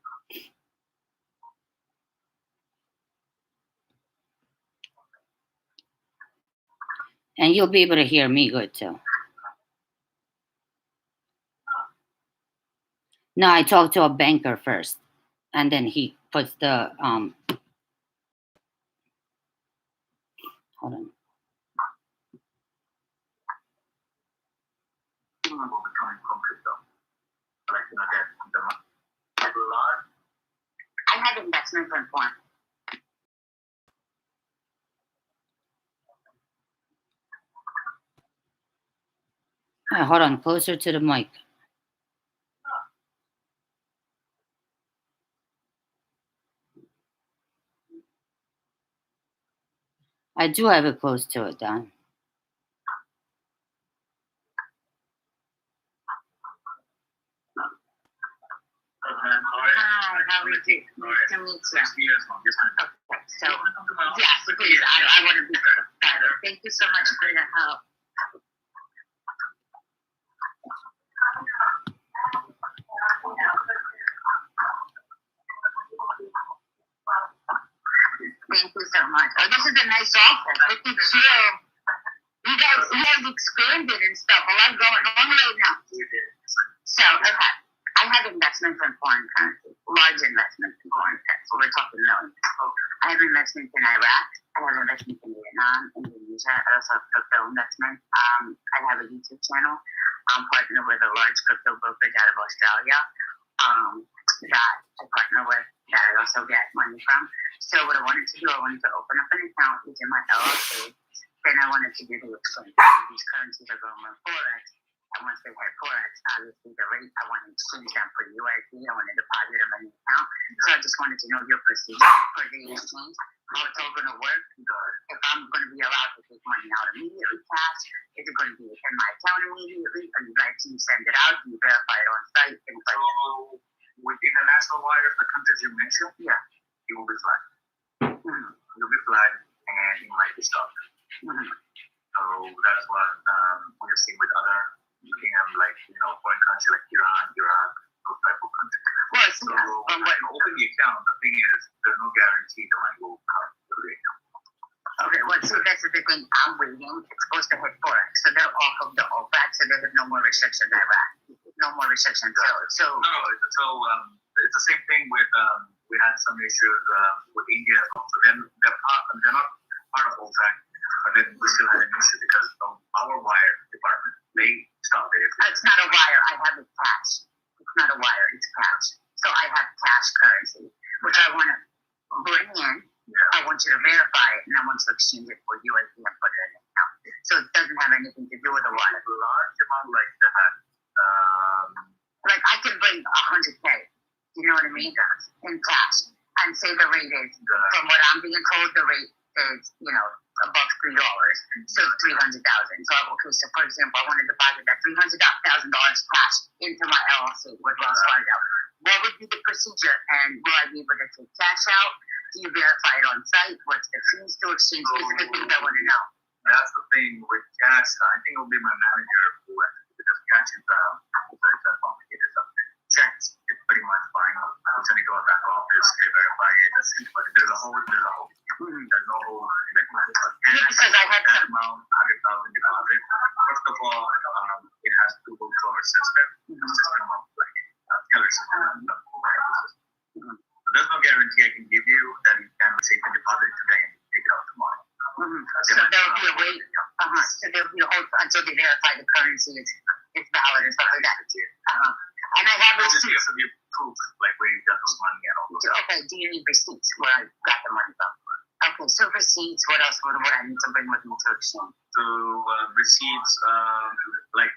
And you'll be able to hear me good too. No, I talked to a banker first, and then he puts the will be coming from crypto. Like, that the lot. I have investment from foreign. Hold on, closer to the mic. I do have it close to it, Don. Hi, how are you doing? Nice to meet you. Okay, so, yes, please, I want to be better. Thank you so much for your help. Thank you so much. Oh, this is a nice office. Look at you. You guys expanded and stuff. A lot going on right now. So, okay. I have investments in foreign currency, large investments in foreign currency. We're talking millions. I have investments in Iraq. I have investments in Vietnam, Indonesia. I also have crypto investments. I have a YouTube channel. I'm partnered with a large crypto brokerage out of Australia that I partner with, that I also get money from. So what I wanted to do, I wanted to open up an account using my LLC. Then I wanted to do the exchange. These currencies are going on Forex. And once they hit Forex, obviously the rate, I want to exchange them for USD. I want to deposit them in the account. So I just wanted to know your procedure for the exchange, how it's all going to work. If I'm going to be allowed to take money out immediately, cash, is it going to be in my account immediately? Or you guys can send it out? Do you verify it on site? Things like that. With international wires, the countries you mentioned, yeah, you will be flagged. You'll be flagged and it might be stopped. So that's what we're seeing with other like, foreign countries like Iran, Iraq, those type of countries. Well, so when you open the account, the thing is there's no guarantee the money will come to the account. Okay, well, so that's the thing. I'm waiting. It's supposed to hit Forex, so they're off of the OFAC, so they have no more restrictions. Iraq, no more restrictions. So it's the same thing with we had some issues with India as well. So then they're not part of OFAC, but then we still had an issue because of our wire department. They stopped it. It's not a wire. I have it cash. It's not a wire. It's cash. So I have cash currency, which I want to bring in. Yeah. I want you to verify it, and I want you to exchange it for USD and put it in an account. So it doesn't have anything to do with the wire. A large amount like that. Like I can bring 100K. You know what I mean? In cash, and say the rate is from what I'm being told, the rate is above $3, so $300,000. So so for example, I want to deposit that $300,000 cash into my LLC with Wells Fargo. What would be the procedure, and will I be able to take cash out? Do you verify it on site? What's the fees to exchange? These are the things I want to know. That's the thing with cash. I think it'll be my manager who has to, because cash is a complicated subject. Sure. It's pretty much fine. I'm going to go back office, they verify it. But there's a whole. There's no whole. Because I had some amount, 100,000 deposit. First of all, it has to go to our system. The system of killer system. So there's no guarantee I can give you that you can deposit today and take it out tomorrow. So there'll be a wait. So there'll be a hold until they verify the currency is valid and stuff like that. And I have receipts. Just to be proof, like where you got those money and all those. Okay, do you need receipts where I got the money from? Okay, so receipts, what else would I need to bring with me to exchange? So receipts, like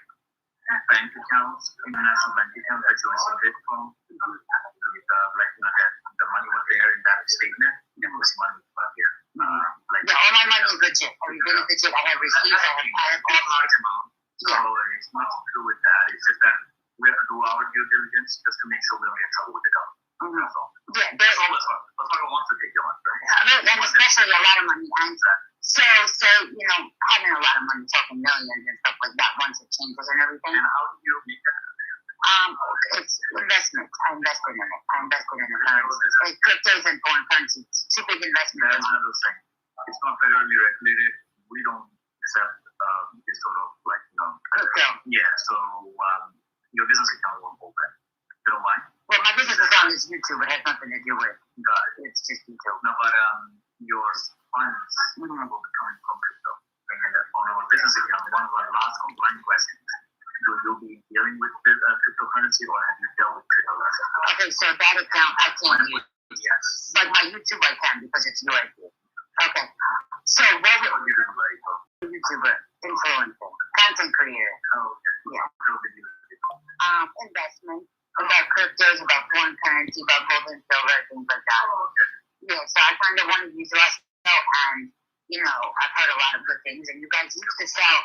bank accounts, international bank accounts that you received it from. Like that the money was there in that statement. It was money here. All my money is legit. Everything is legit. I have receipts. I have all large amount. So it's not to do with that. It's just that we have to do our due diligence just to make sure we don't get in trouble with the government. Yeah, that's all. That's what I want to take you on, right? And especially a lot of money. And so having a lot of money, talking millions and stuff like that, once it changes and everything. And how do you make that? It's investment. I invested in it. I invested in the currency. Cryptos and foreign currency. Two big investments. That's another thing. It's not federally regulated. We don't accept this sort of crypto. Yeah. So your business account won't open. You know why? Well, my business account is YouTube. It has nothing to do with it's just YouTube. No, but your funds will be coming from crypto. And on our business account, one of our last compliant questions: do you still be dealing with cryptocurrency, or have you dealt with cryptocurrency? Okay, so that account I can't use. Yes. But my YouTube I can because it's your idea. Okay. So what would you do, like YouTuber, influencer, content creator? Oh, okay. Yeah. Investment. About cryptos, about foreign currency, about gold and silver, things like that. Oh, okay. Yeah, so I kind of wanted to use less and, you know, I've heard a lot of good things, and you guys used to sell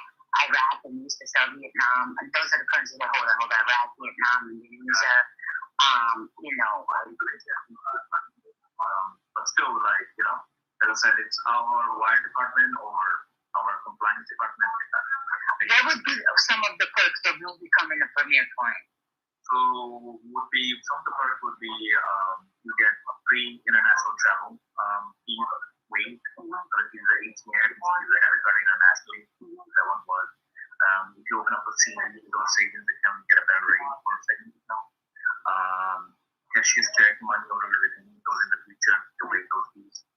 Iraq and used to sell Vietnam, and those are the currencies that hold Iraq, Vietnam, Indonesia, you know. But still, like, you know, as I said, it's our wire department or our compliance department. That would be some of the perks of you becoming a premier client. So would be some of the perks would be you get free international travel, fees waived, so if you're the ATM, if you have it internationally, that one was. If you open up a savings or savings account, you get a better rate for a savings account. Cashier's check, money order, everything goes in the future to waive those fees.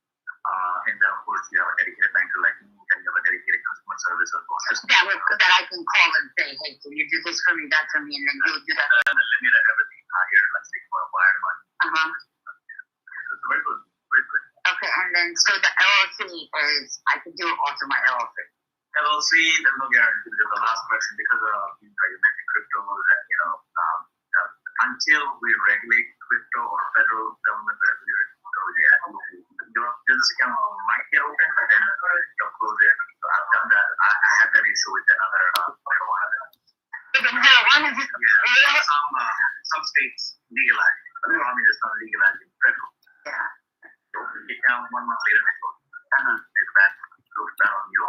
And then of course you have a dedicated banker like me, and you have a dedicated customer service as well. That I can call and say, hey, can you do this for me, that for me, and then you'll do that. And the limit of everything higher, let's say for a wire money. It's very good, very good. Okay, and then so the LLC is I can do it all through my LLC. LLC, there's no guarantee because the last question, because you mentioned crypto, that you know, until we regulate crypto or federal government regulated crypto, your business account might get open, but then you'll close it. So I've done that. I had that issue with another marijuana. Some states legalize. The army does not legalize in federal. Yeah. You open the account 1 month later, they close it. If that goes down on your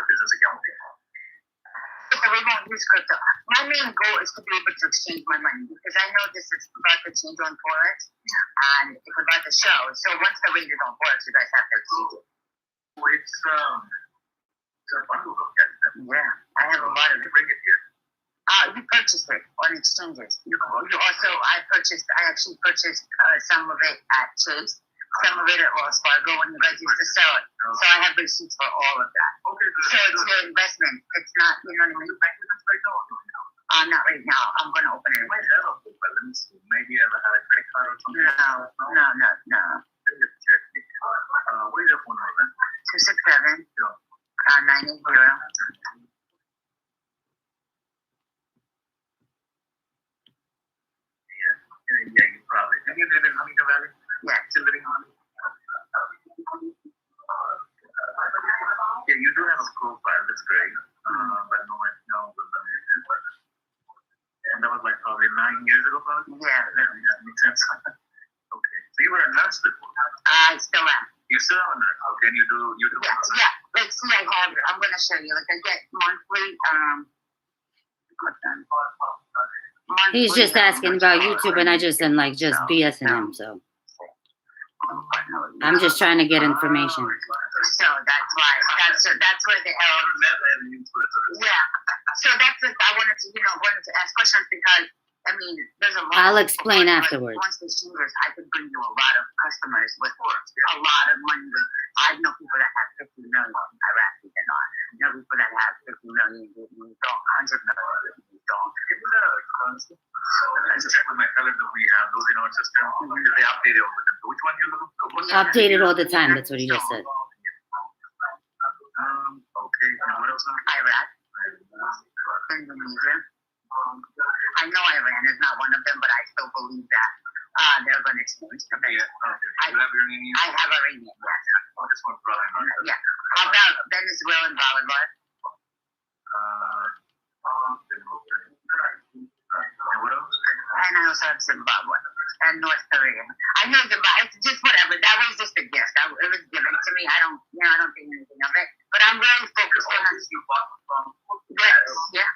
business account. So we won't use crypto. My main goal is to be able to exchange my money because I know this is about to change on Forex and it's about to show. So once the rate is on Forex, you guys have to exchange it. It's a bundle of that. Yeah, I have a lot of it. Bring it here. You purchased it on exchanges. You also, I actually purchased some of it at Chase. Some of it at Wells Fargo when you guys used to sell it. So I have receipts for all of that. Okay, so it's your investment. It's not, you know what I mean? Not right now. I'm going to open it. Maybe I have a credit card or something? No. What is your phone number? 267 980. Yeah, you probably. Do you live in Huntington Valley? Yeah, still living on. Yeah, you do have a profile. That's great. But no. And that was like probably 9 years ago, probably? Yeah, that makes sense. Okay. So you were a nurse before? I still am. You still are a nurse? Okay, and you do. Yeah. Like, see, I'm going to show you. Like, I get monthly, He's just asking about YouTube, and I just am like just BSing him. So I'm just trying to get information. So that's why. That's where the yeah. So that's what I wanted to ask questions because I mean there's a lot. I'll explain afterwards. Once this changes, I could bring you a lot of customers with a lot of money. I know people that have 50 million Iraqis and not. I know people that have 50 million, 100 million. I just check with my calendar. We have those in our system. They updated all the time. Which one you looking for? Updated all the time. That's what he just said. Okay. And what else? Iraq, Indonesia. I know Iran is not one of them, but I still believe that they're going to change. Okay. I have Iranian. Yes. Oh, this one's brother. Yeah. How about Venezuela and Bolivar? And what else? And I also have Zimbabwe and North Korea. I know Zimbabwe. It's just whatever. That was just a gift. It was given to me. I don't think anything of it. But I'm really focused on this. Yeah.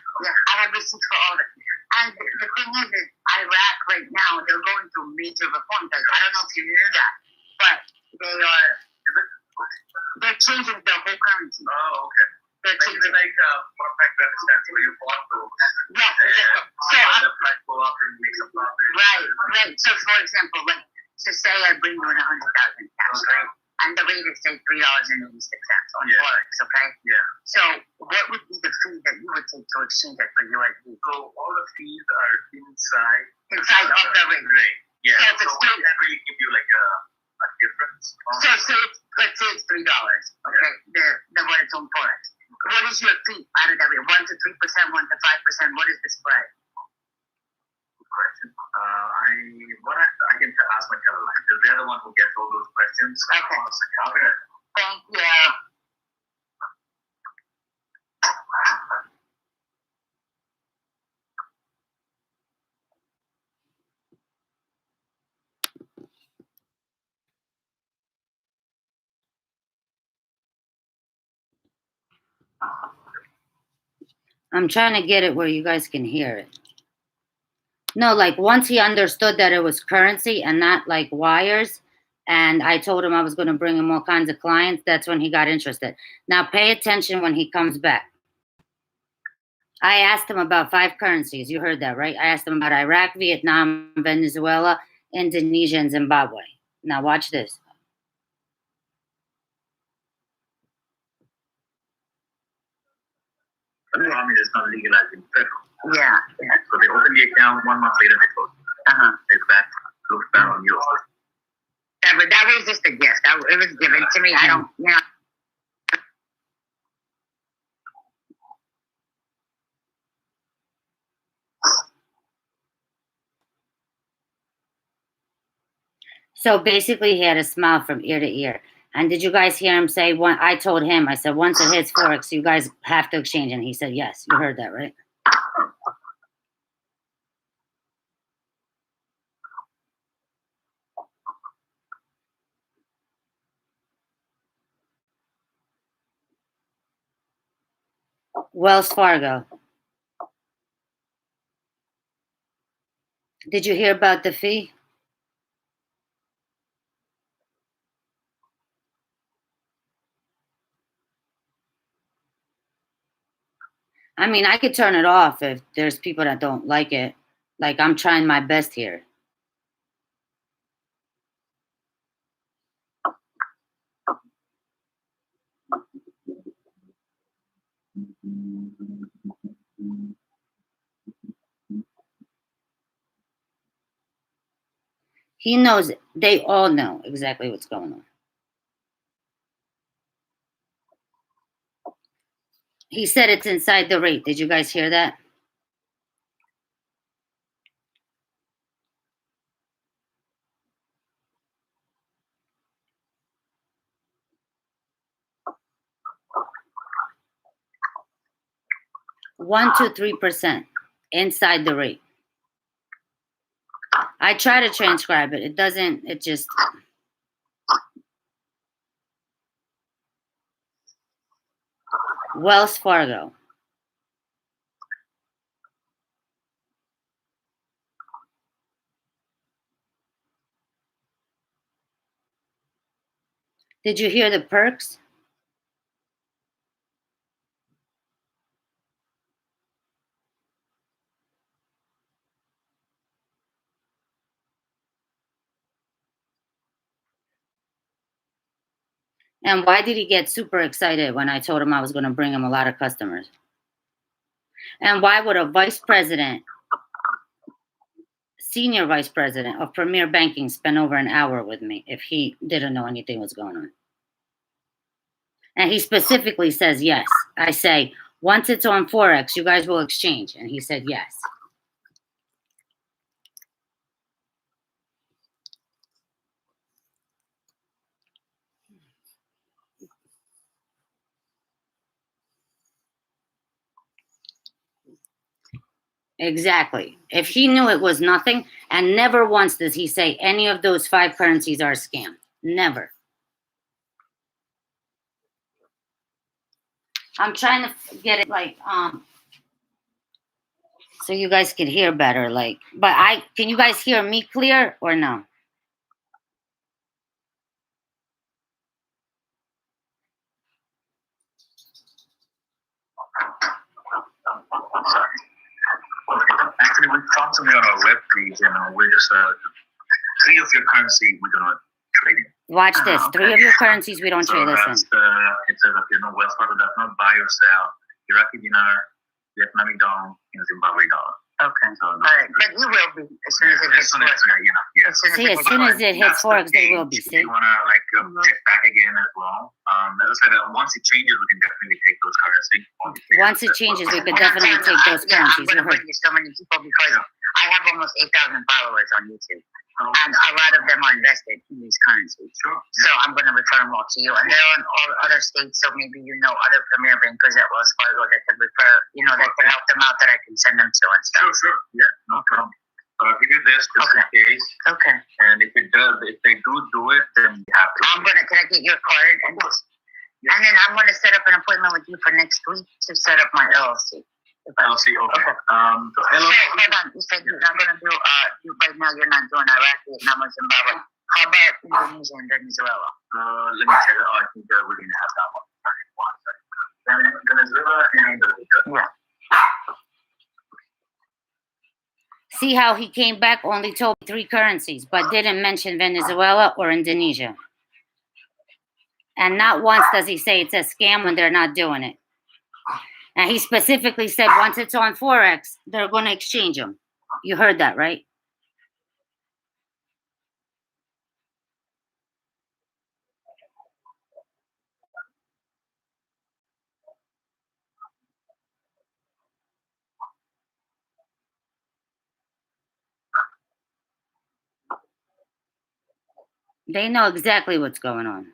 I have receipts for all of it. And the thing is Iraq right now, they're going through major reforms. Like, I don't know if you knew that, but they're changing the whole currency. Oh, okay. They're changing like where you bought those. Yes. So the price go up and make a profit. Right. So for example, like say I bring you in 100,000 cash, right? And the rate is say $3.86 on Forex, okay? Yeah. what is your fee out of that? 1 to 3%, 1 to 5%. What is the spread? Good question. I can ask my teller line because they're the one who gets all those questions. Okay. Thank you. I'm trying to get it where you guys can hear it. No, like once he understood that it was currency and not like wires, and I told him I was going to bring him all kinds of clients, that's when he got interested. Now pay attention when he comes back. I asked him about 5 currencies. You heard that, right? I asked him about Iraq, Vietnam, Venezuela, Indonesia, and Zimbabwe. Now watch this. I mean, it's not legalized in federal. Yeah. So they open the account, 1 month later they close it. It's back, looks back on you. But that was just a gift. It was given to me. I don't, you know. So basically, he had a smile from ear to ear. And did you guys hear him say, I told him, I said, once it hits Forex, you guys have to exchange. And he said, yes. You heard that, right? Wells Fargo. Did you hear about the fee? I mean, I could turn it off if there's people that don't like it. Like, I'm trying my best here. He knows it. They all know exactly what's going on. He said it's inside the rate. Did you guys hear that? One to 3% inside the rate. I try to transcribe it. It doesn't, it just. Wells Fargo. Did you hear the perks? And why did he get super excited when I told him I was going to bring him a lot of customers? And why would a vice president, senior vice president of Premier Banking spend over an hour with me if he didn't know anything was going on? And he specifically says yes. I say, once it's on Forex, you guys will exchange. And he said yes. Exactly. If he knew it was nothing, and never once does he say any of those 5 currencies are a scam. Never. I'm trying to get it like so you guys can hear better. Like, but can you guys hear me clear or no? Sorry. Actually, we found something on our web page, and we're just 3 of your currency we do not trade in. Watch this. 3 of your currencies we don't trade. Listen. It says that Wells Fargo does not buy or sell Iraqi dinar, Vietnamese dong, and Zimbabwe dollar. Okay. So, all right, but you will be as soon as it hits Forex. See, as soon as it hits Forex, they will be. See? If you want to check back again as well, as I said, once it changes, we can definitely take those currency. Once it changes, we could definitely take those I'm currencies. going You to bring heard. you so many people because I have almost 8,000 followers on YouTube. And a lot of them are invested in these currencies. Sure. So I'm going to refer them all to you. And they're in all other states, so maybe you know other premier bankers at Wells Fargo that can refer, that can help them out, that I can send them to and stuff. Sure. Yeah, no problem. I'll give you this just in case. Okay. And if they do it, then you have to. Can I get your card? And then I'm going to set up an appointment with you for next week to set up my LLC. LLC, okay. Okay. So Hey, LLC, hold on. You said you're not going to do, right now you're not doing Iraq, Vietnam, or Zimbabwe. How about Indonesia and Venezuela? let me check. I think we didn't have that one. One second. Venezuela and Indonesia. Yeah. See how he came back, only told me 3 currencies, but didn't mention Venezuela or Indonesia. And not once does he say it's a scam when they're not doing it. And he specifically said once it's on Forex, they're going to exchange them. You heard that, right? They know exactly what's going on.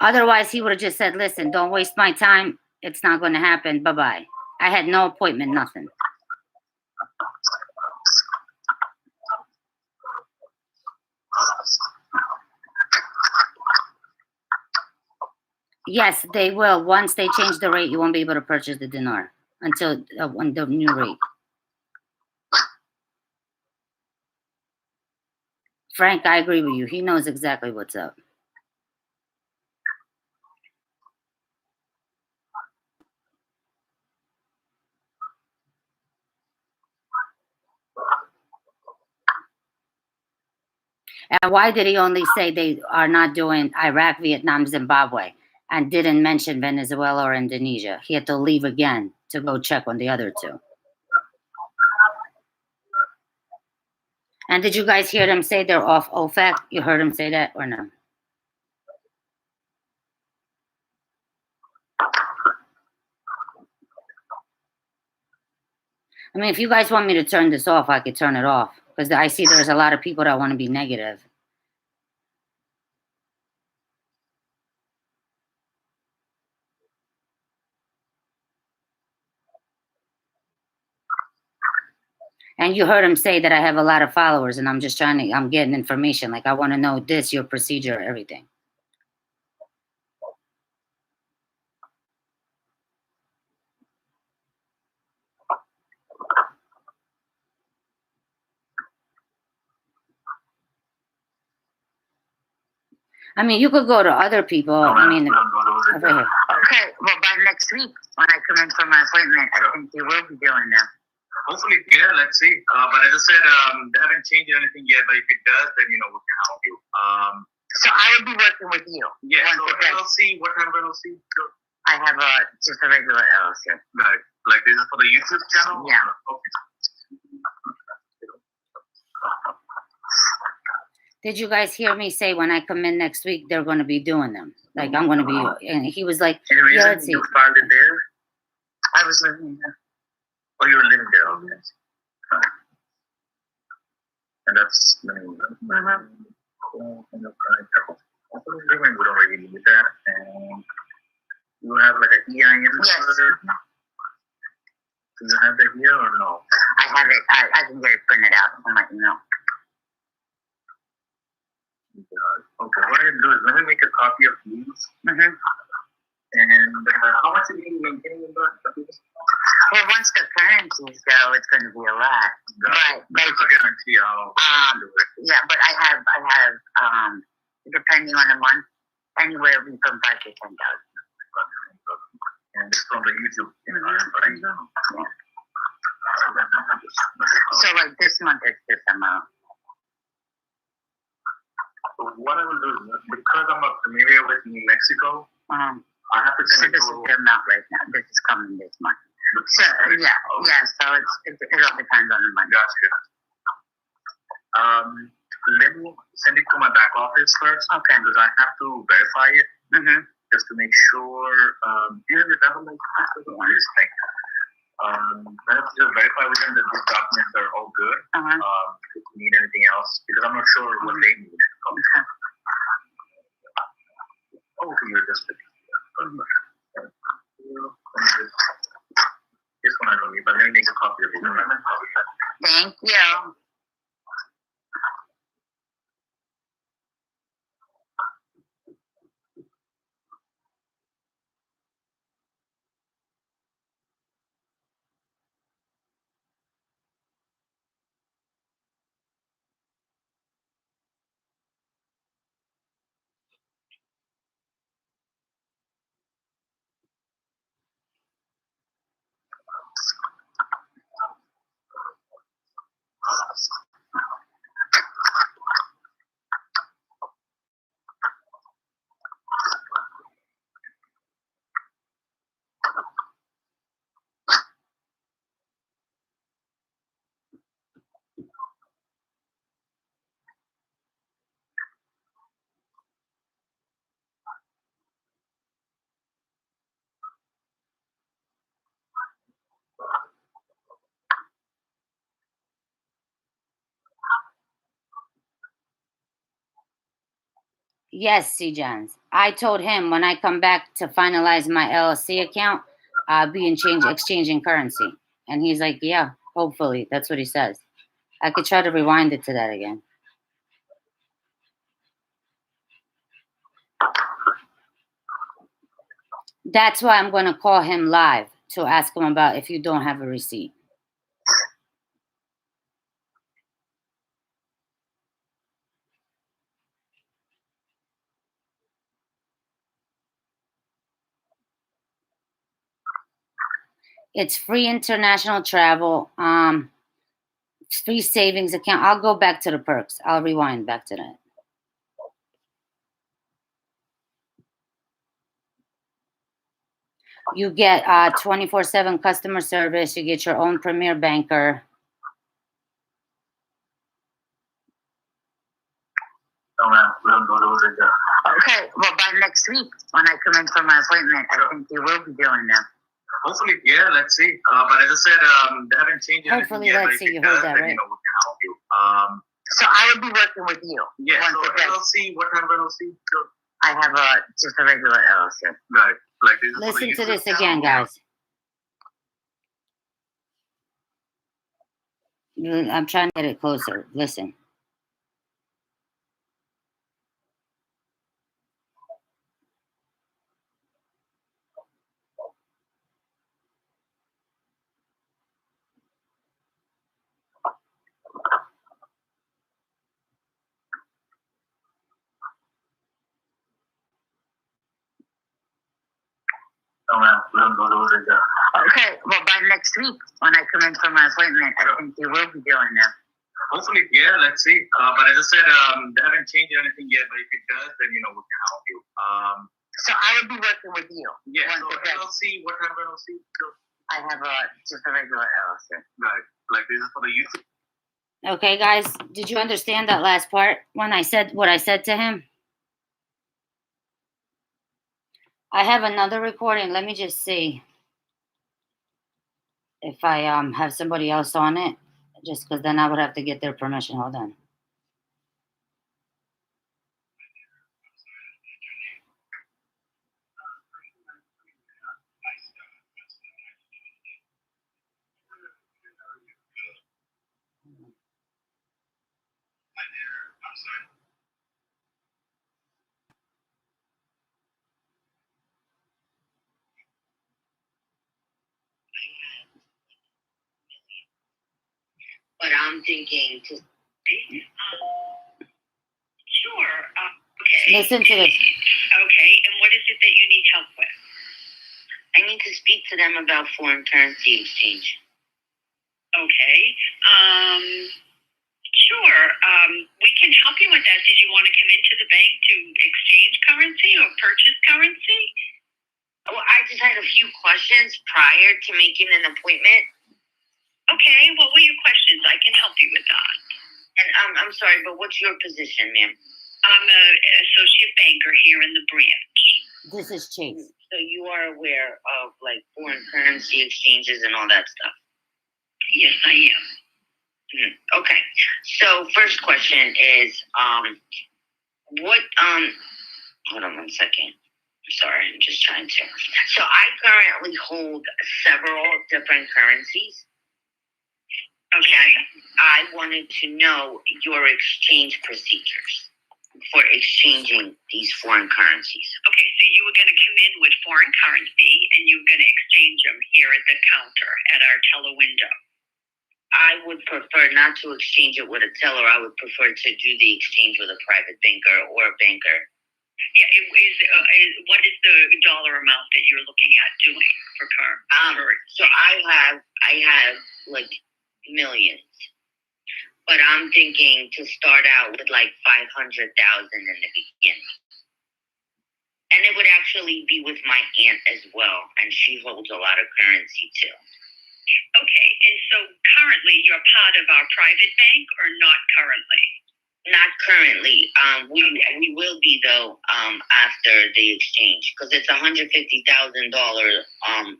Otherwise, he would have just said, listen, don't waste my time. It's not going to happen. Bye-bye. I had no appointment, nothing. Yes, they will. Once they change the rate, you won't be able to purchase the dinar until on the new rate. Frank, I agree with you. He knows exactly what's up. And why did he only say they are not doing Iraq, Vietnam, Zimbabwe, and didn't mention Venezuela or Indonesia? He had to leave again to go check on the other 2. And did you guys hear them say they're off OFAC? You heard him say that or no? I mean, if you guys want me to turn this off, I could turn it off. Because I see there's a lot of people that want to be negative. And you heard him say that I have a lot of followers and I'm just I'm getting information. Like, I want to know this, your procedure, everything. I mean, you could go to other people. I mean, over here. Okay, well, by next week, when I come in for my appointment, I think you will be doing them. Hopefully, yeah, let's see. But as I said, they haven't changed anything yet. But if it does, then we can help you. So I will be working with you. Yeah. Once So it does. LLC, what kind of LLC? I have just a regular LLC. Like this is for the YouTube channel? Yeah. Okay. Did you guys hear me say when I come in next week, they're going to be doing them? Like, I'm going to be, and he was like, Any reason let's see. you filed it there? I was living there. Oh, you were living there, okay. And that's, cool. And the current I thought living would already need that. And you have like an EIN Yes. number? Do you have that here or no? I have it. I can get it printed out on my email. Okay, what I can do is let me make a copy of these. Mm-hmm. And how much are you maintaining in that? Well, once the currencies go, it's going to be a lot. But I guarantee how do it. yeah, but I have depending on the month, anywhere from 5,000 to 10,000. And this from the YouTube channel, right? So like this month, it's this amount. So what I will do is, because I'm familiar with New Mexico, I have to So send this is the amount right now. This is coming this month. So yeah. So it all depends on the month. Gotcha. Let me send it to my back office first. Okay. Because I have to verify it. Mm-hmm. just to make sure. Do you have your travel license? Yes, thank you. I have to just verify with them that these documents are all good. If you need anything else, because I'm not sure what they need. Oh, you're just. This one I don't need, but let me make a copy of it. Thank you. Yes, C. Johns. I told him when I come back to finalize my LLC account, I'll be exchanging currency. And he's like, yeah, hopefully. That's what he says. I could try to rewind it to that again. That's why I'm going to call him live to ask him about if you don't have a receipt. It's free international travel, free savings account. I'll go back to the perks. I'll rewind back to that. You get 24/7 customer service. You get your own premier banker. No, ma'am, we don't go those again. Okay, well, by next week, when I come in for my appointment, I think you will be doing them. Hopefully, yeah, let's see. But as I said, they haven't changed anything Hopefully, yet. let's see. You heard that, right? We can help you. So I will be working with you. Yeah, once so again. LLC, what kind of LLC? I have just a regular LLC. Right. Like this is for the Listen to YouTube this channel? again, guys. I'm trying to get it closer. Listen. No, ma'am, we don't go those again. Okay, well, by next week, when I come in for my appointment, I think you will be doing them. Hopefully, yeah, let's see. But as I said, they haven't changed anything yet. But if it does, then we can help you. So I will be working with you. Yeah. once So again. LLC, what kind of LLC? I have just a regular LLC. Right. Like this is for the YouTube. Okay, guys, did you understand that last part when I said what I said to him? I have another recording. Let me just see if I have somebody else on it, just because then I would have to get their permission. Hold on. But I'm thinking to. Sure. Okay. Listen to this. Okay, and what is it that you need help with? I need to speak to them about foreign currency exchange. Okay. Sure. We can help you with that. Did you want to come into the bank to exchange currency or purchase currency? Well, I just had a few questions prior to making an appointment. Okay. What were your questions? I can help you with that. And I'm sorry, but what's your position, ma'am? I'm an associate banker here in the branch. This is Chase. So you are aware of like foreign currency exchanges and all that stuff? Yes, I am. Okay. So first question is, what hold on 1 second. Sorry, I'm just trying to. So I currently hold several different currencies. Okay. I wanted to know your exchange procedures for exchanging these foreign currencies. Okay, so you were going to come in with foreign currency and you were going to exchange them here at the counter at our teller window. I would prefer not to exchange it with a teller. I would prefer to do the exchange with a private banker or a banker. Yeah, what is the dollar amount that you're looking at doing for So I have like millions, but I'm thinking to start out with like 500,000 in the beginning, and it would actually be with my aunt as well, and she holds a lot of currency too. Okay, and so currently you're part of our private bank or not currently? Not currently. We will be though after the exchange, because it's $150,000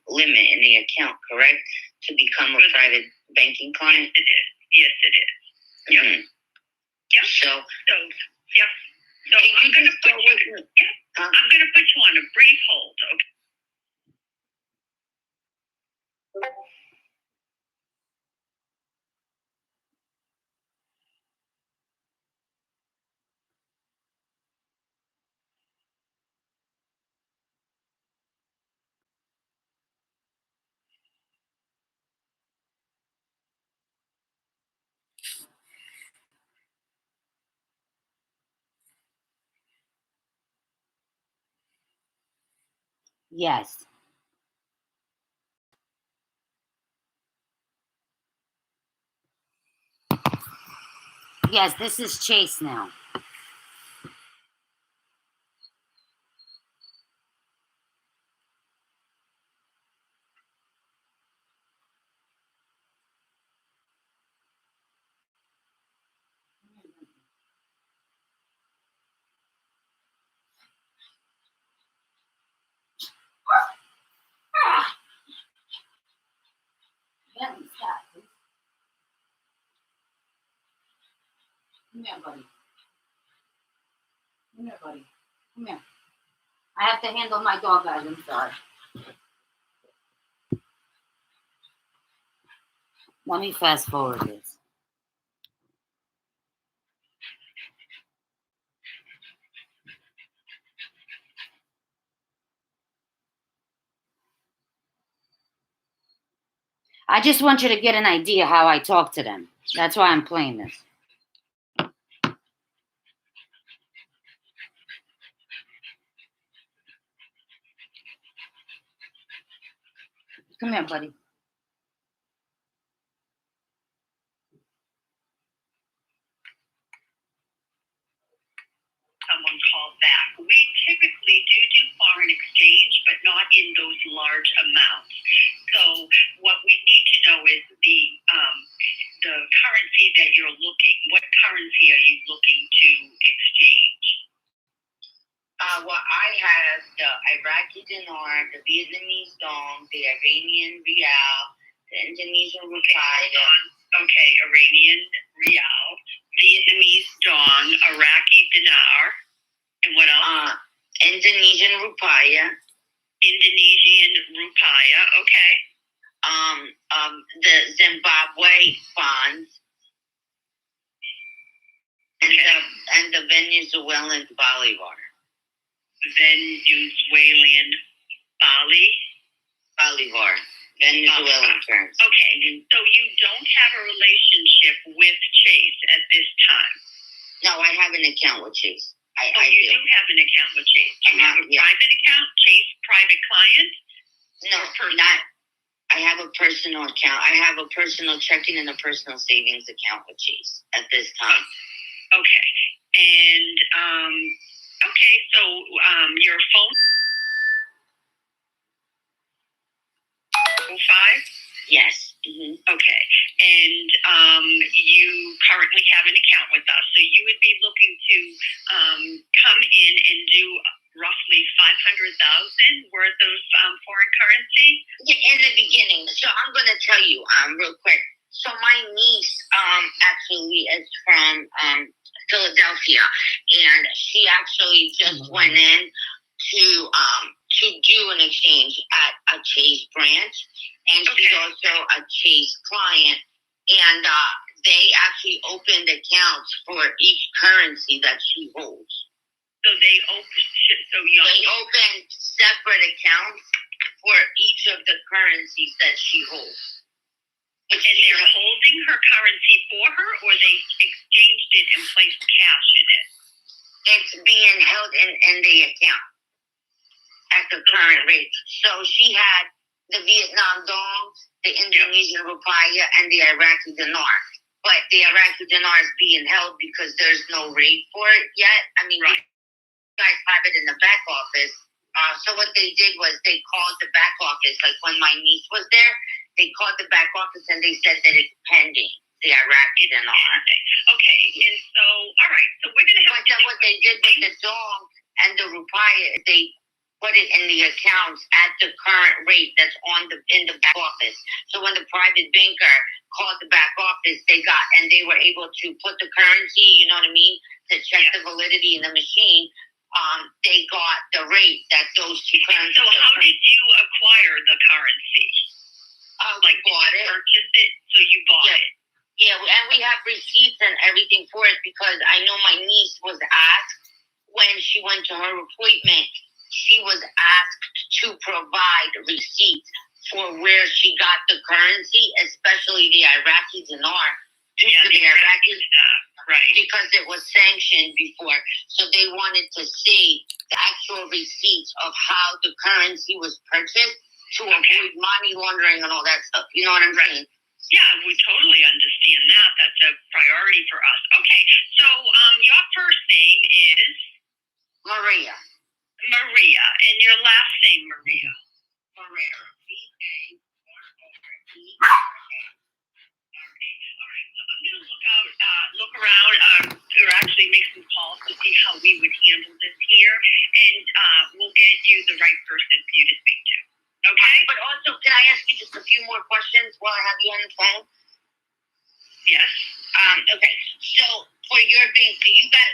limit in the account, correct? To become a private banking client. Yes, it is. Yep. Mm-hmm. Yep. So yep. So I'm going to put you. Yeah. I'm going to put you on a brief hold. Okay. Yes. Yes, this is Chase now. Come here, buddy. Come here, buddy. Come here. I have to handle my dog, guys. I'm sorry. Let me fast forward this. I just want you to get an idea how I talk to them. That's why I'm playing this. Come here, buddy. Someone called back. We typically do foreign exchange, but not in those large amounts. So what we need to know is the currency that you're looking. What currency are you looking to exchange? Well, I have the Iraqi dinar, the Vietnamese dong, the Iranian rial, the Indonesian rupiah. Okay, Iranian rial, Vietnamese dong, Iraqi dinar, and what else? Indonesian rupiah. Indonesian rupiah. Okay. The Zimbabwe bonds. And the Venezuelan bolivar. Venezuelan bolivar. Venezuelan terms. Okay, so you don't have a relationship with Chase at this time? No, I have an account with Chase. I do have an account with Chase. Do you have a private account, Chase private client? No, not. I have a personal account. I have a personal checking and a personal savings account with Chase at this time. Okay, and okay, so your phone. 05? Yes. Mm-hmm. Okay. And you currently have an account with us, so you would be looking to come in and do roughly 500,000 worth of foreign currency? Yeah, in the beginning. So I'm going to tell you real quick. So my niece actually is from Philadelphia, and she actually just went in to do an exchange at a Chase branch, and she's also a Chase client, and they actually opened accounts for each currency that she holds. So they opened separate accounts for each of the currencies that she holds. And they're holding her currency for her, or they exchanged it and placed cash in it? It's being held in the account at the current rate. So she had the Vietnam dong, the Indonesian rupiah, and the Iraqi dinar. But the Iraqi dinar is being held because there's no rate for it yet. I mean, you guys have it in the back office. So what they did was they called the back office. Like when my niece was there, they called the back office and they said that it's pending, the Iraqi dinar. Okay, and so, all right, so we're going to have But what they did with the dong and the rupiah, they put it in the accounts at the current rate that's in the back office. So when the private banker called the back office, they were able to put the currency, you know what I mean, to check the validity in the machine. They got the rate that those two currencies. So how did you acquire the currency? Like bought it. Purchased it, so you bought it. Yeah, and we have receipts and everything for it because I know my niece was asked when she went to her appointment. She was asked to provide receipts for where she got the currency, especially the Iraqi dinar. The Iraqi dinar, right? Because it was sanctioned before, so they wanted to see the actual receipts of how the currency was purchased to avoid money laundering and all that stuff. You know what I'm saying? Yeah, we totally understand that. That's a priority for us. Okay, so your first name is Maria. Maria, and your last name, Maria. Maria. Okay. All right. So I'm going to look around, or actually make some calls to see how we would handle this here, and we'll get you the right person for you to speak to. Okay? But also, can I ask you just a few more questions while I have you on the phone? Yes. Okay. So for your bank,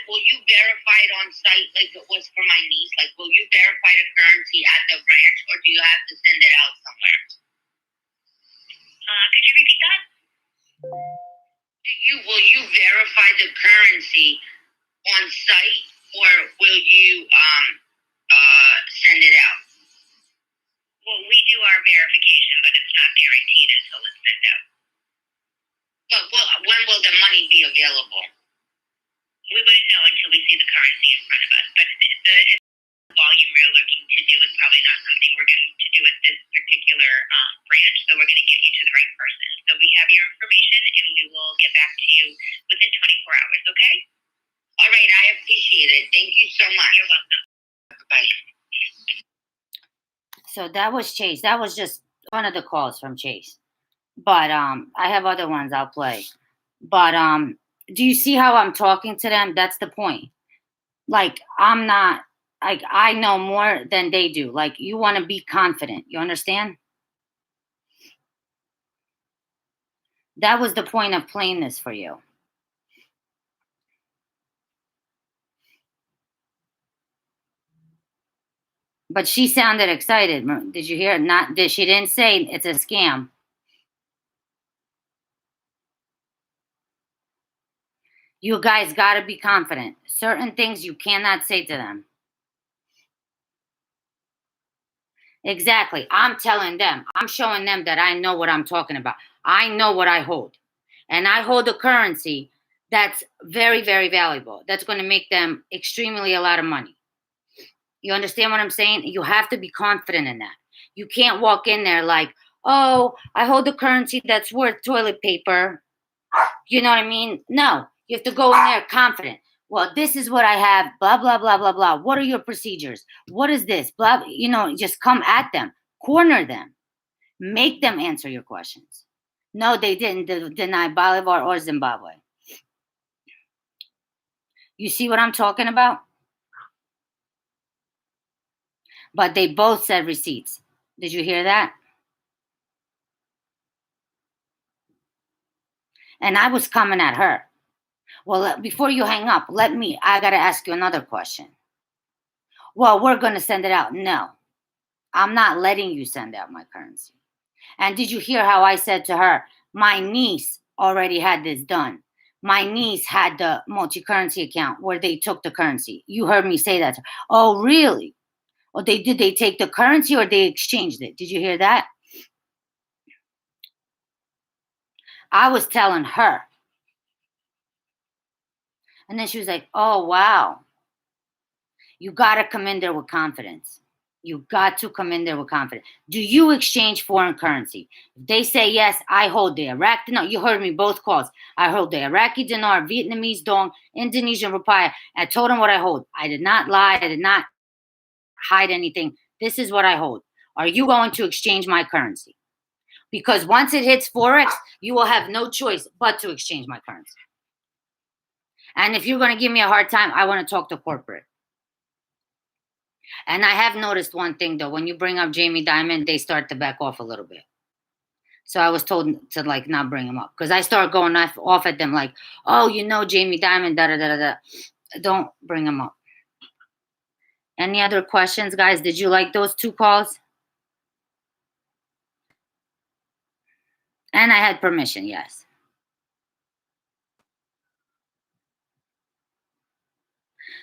will you verify it on site like it was for my niece? Like, will you verify the currency at the branch, or do you have to send it out somewhere? Could you repeat that? Will you verify the currency on site, or will you send it out? Well, we do our verification, but it's not guaranteed until it's sent out. But when will the money be available? We wouldn't know until we see the currency in front of us. But the volume we're looking to do is probably not something we're going to do at this particular branch. So we're going to get you to the right person. So we have your information, and we will get back to you within 24 hours. Okay? All right. I appreciate it. Thank you so much. You're welcome. Bye. So that was Chase. That was just one of the calls from Chase. But I have other ones I'll play. But do you see how I'm talking to them? That's the point. Like, I'm not, like, I know more than they do. Like, you want to be confident. You understand? That was the point of playing this for you. But she sounded excited. Did you hear it? She didn't say it's a scam. You guys got to be confident. Certain things you cannot say to them. Exactly. I'm telling them. I'm showing them that I know what I'm talking about. I know what I hold. And I hold a currency that's very, very valuable. That's going to make them extremely a lot of money. You understand what I'm saying? You have to be confident in that. You can't walk in there like, oh, I hold a currency that's worth toilet paper. You know what I mean? No. You have to go in there confident. Well, this is what I have, blah, blah, blah, blah, blah. What are your procedures? What is this? Blah, just come at them. Corner them. Make them answer your questions. No, they didn't deny Bolivar or Zimbabwe. You see what I'm talking about? But they both said receipts. Did you hear that? And I was coming at her. Well, before you hang up, I got to ask you another question. Well, we're going to send it out. No, I'm not letting you send out my currency. And did you hear how I said to her, my niece already had this done. My niece had the multi-currency account where they took the currency. You heard me say that. Oh, really? Or did they take the currency or they exchanged it? Did you hear that? I was telling her. And then she was like, oh, wow. You got to come in there with confidence. You got to come in there with confidence. Do you exchange foreign currency? If they say yes, I hold the Iraqi dinar. You heard me both calls. I hold the Iraqi dinar, Vietnamese dong, Indonesian rupiah. I told them what I hold. I did not lie. I did not hide anything. This is what I hold. Are you going to exchange my currency? Because once it hits Forex, you will have no choice but to exchange my currency. And if you're going to give me a hard time, I want to talk to corporate. And I have noticed one thing, though. When you bring up Jamie Dimon, they start to back off a little bit. So I was told to, like, not bring him up. Because I start going off at them like, oh, you know Jamie Dimon, da-da-da-da-da. Don't bring him up. Any other questions, guys? Did you like those 2 calls? And I had permission, yes.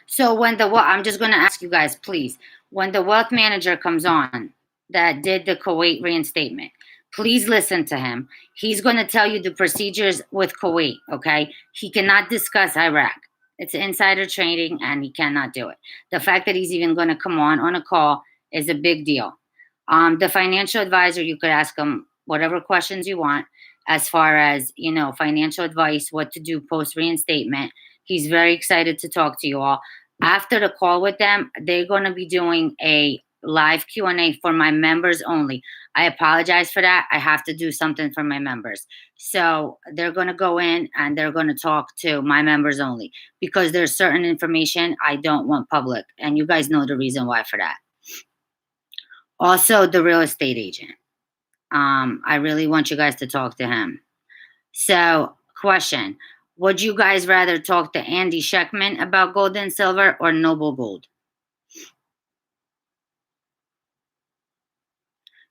So I'm just going to ask you guys, please, when the wealth manager comes on that did the Kuwait reinstatement, please listen to him. He's going to tell you the procedures with Kuwait, okay? He cannot discuss Iraq. It's insider trading, and he cannot do it. The fact that he's even going to come on a call is a big deal. The financial advisor, you could ask him whatever questions you want as far as, financial advice, what to do post-reinstatement. He's very excited to talk to you all. After the call with them, they're going to be doing a live Q&A for my members only. I apologize for that. I have to do something for my members. So they're going to go in and they're going to talk to my members only because there's certain information I don't want public. And you guys know the reason why for that. Also, the real estate agent. I really want you guys to talk to him. So, question. Would you guys rather talk to Andy Schectman about gold and silver or Noble Gold?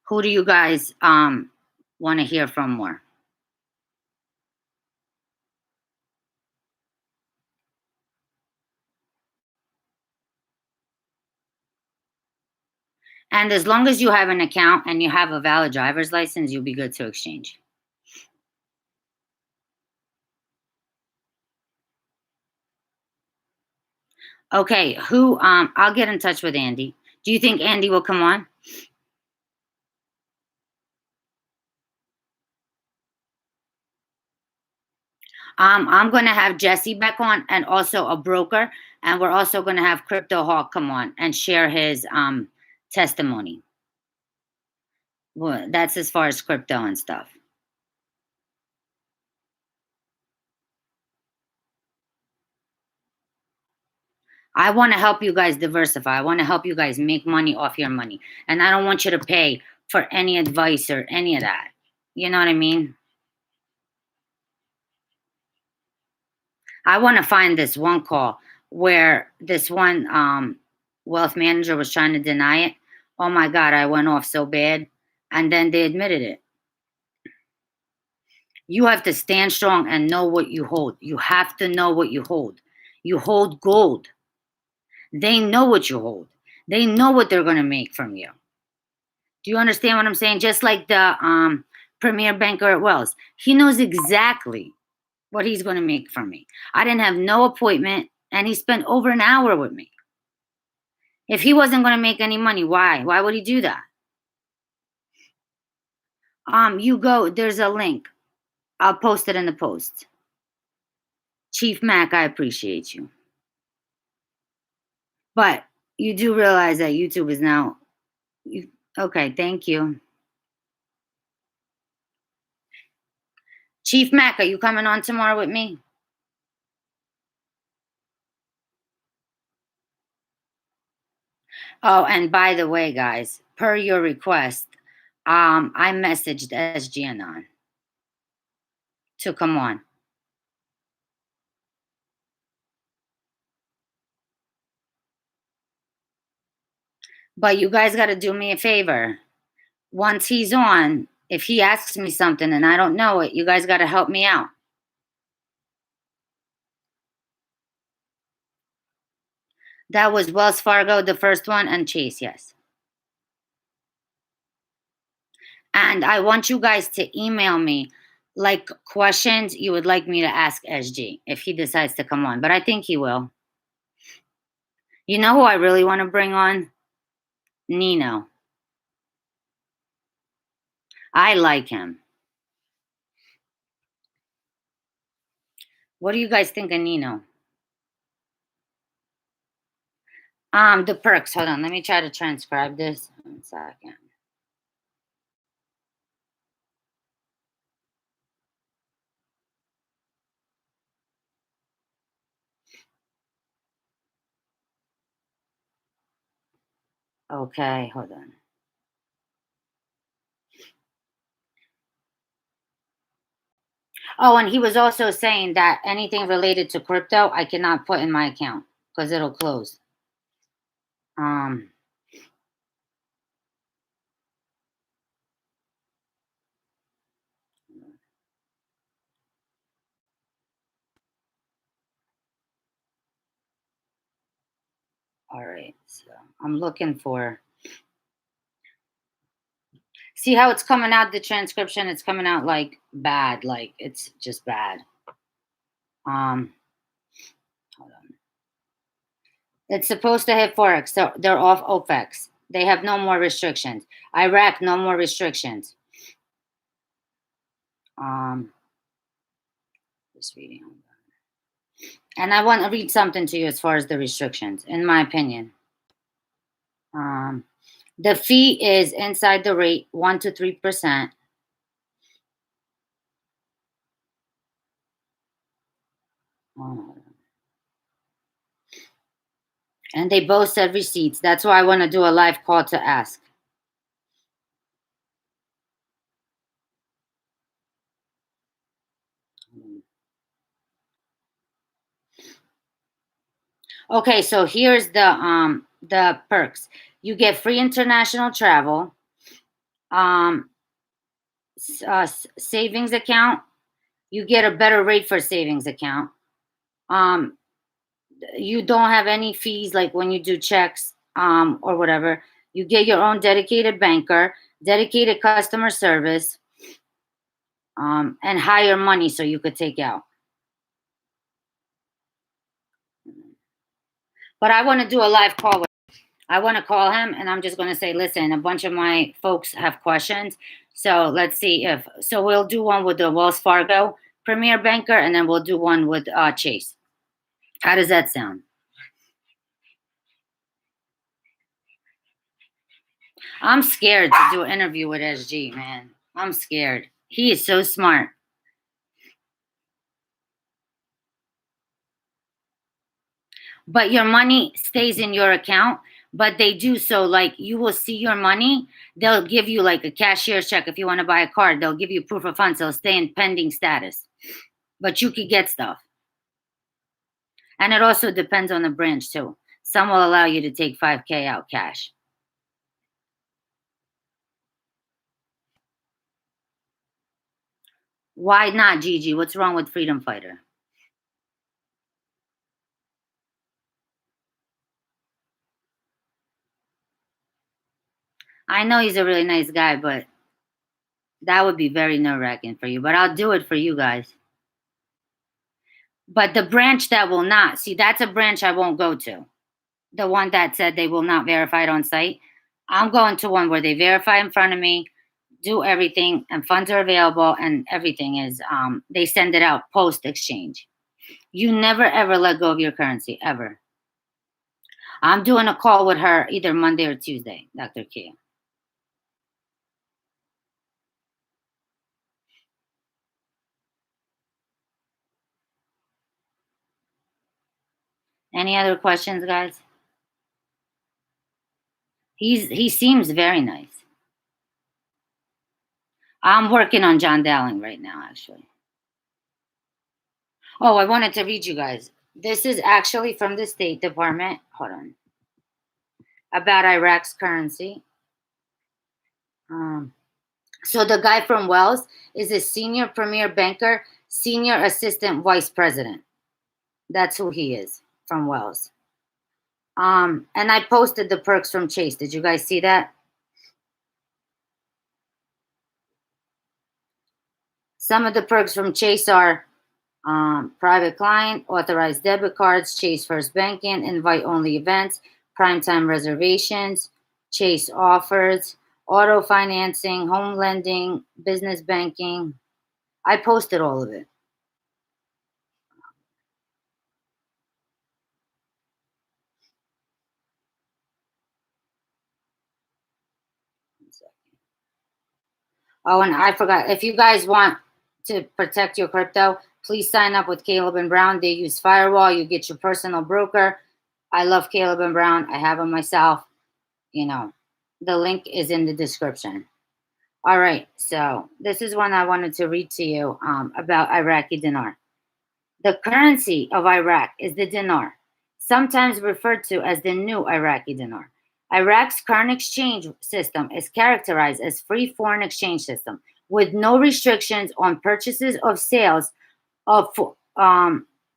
Who do you guys want to hear from more? And as long as you have an account and you have a valid driver's license, you'll be good to exchange. Okay, I'll get in touch with Andy. Do you think Andy will come on? I'm going to have Jesse back on and also a broker. And we're also going to have Crypto Hawk come on and share his testimony. Well, that's as far as crypto and stuff. I want to help you guys diversify. I want to help you guys make money off your money. And I don't want you to pay for any advice or any of that. You know what I mean? I want to find this one call where this one wealth manager was trying to deny it. Oh my God, I went off so bad. And then they admitted it. You have to stand strong and know what you hold. You have to know what you hold. You hold gold. They know what you hold. They know what they're going to make from you. Do you understand what I'm saying? Just like the premier banker at Wells. He knows exactly what he's going to make from me. I didn't have no appointment, and he spent over an hour with me. If he wasn't going to make any money, why? Why would he do that? There's a link. I'll post it in the post. Chief Mac, I appreciate you. But you do realize that YouTube is now... Okay, thank you. Chief Mac, are you coming on tomorrow with me? Oh, and by the way, guys, per your request, I messaged SG Anon to come on. But you guys got to do me a favor. Once he's on, if he asks me something and I don't know it, you guys got to help me out. That was Wells Fargo, the first one, and Chase, yes. And I want you guys to email me like questions you would like me to ask SG if he decides to come on. But I think he will. You know who I really want to bring on? Nino. I like him. What do you guys think of Nino? The perks. Hold on. Let me try to transcribe this. 1 second. Okay, hold on. Oh, and he was also saying that anything related to crypto, I cannot put in my account because it'll close. All right, so I'm looking for. See how it's coming out, the transcription? It's coming out like bad, like it's just bad. Hold on. It's supposed to hit Forex, so they're off OPEX. They have no more restrictions. Iraq, no more restrictions. Just reading. And I want to read something to you as far as the restrictions, in my opinion. The fee is inside the rate, 1 to 3%. And they both said receipts. That's why I want to do a live call to ask. Okay, so here's the perks. You get free international travel, savings account. You get a better rate for savings account. You don't have any fees like when you do checks or whatever. You get your own dedicated banker, dedicated customer service, and higher money so you could take out. But I want to do a live call. I want to call him and I'm just going to say, listen, a bunch of my folks have questions. So let's see if, so we'll do one with the Wells Fargo Premier Banker and then we'll do one with Chase. How does that sound? I'm scared to do an interview with SG, man. I'm scared. He is so smart. But your money stays in your account, but they do so like you will see your money. They'll give you like a cashier's check. If you want to buy a car, they'll give you proof of funds. They'll stay in pending status, but you could get stuff. And it also depends on the branch too. Some will allow you to take 5K out cash. Why not, Gigi? What's wrong with Freedom Fighter? I know he's a really nice guy, but that would be very nerve-wracking for you. But I'll do it for you guys. But the branch that will not, see, that's a branch I won't go to. The one that said they will not verify it on site. I'm going to one where they verify in front of me, do everything, and funds are available, and everything is, they send it out post-exchange. You never, ever let go of your currency, ever. I'm doing a call with her either Monday or Tuesday, Dr. Kia. Any other questions, guys? He seems very nice. I'm working on John Dowling right now, actually. Oh, I wanted to read you guys. This is actually from the State Department. Hold on. About Iraq's currency. So the guy from Wells is a senior premier banker, senior assistant vice president. That's who he is from Wells. And I posted the perks from Chase. Did you guys see that? Some of the perks from Chase are private client, authorized debit cards, Chase First Banking, invite-only events, primetime reservations, Chase offers, auto financing, home lending, business banking. I posted all of it. Oh, and I forgot, if you guys want to protect your crypto, please sign up with Caleb and Brown. They use Firewall. You get your personal broker. I love Caleb and Brown. I have them myself. You know, the link is in the description. All right, so this is one I wanted to read to you about Iraqi dinar. The currency of Iraq is the dinar, sometimes referred to as the new Iraqi dinar. Iraq's current exchange system is characterized as free foreign exchange system with no restrictions on purchases of sales of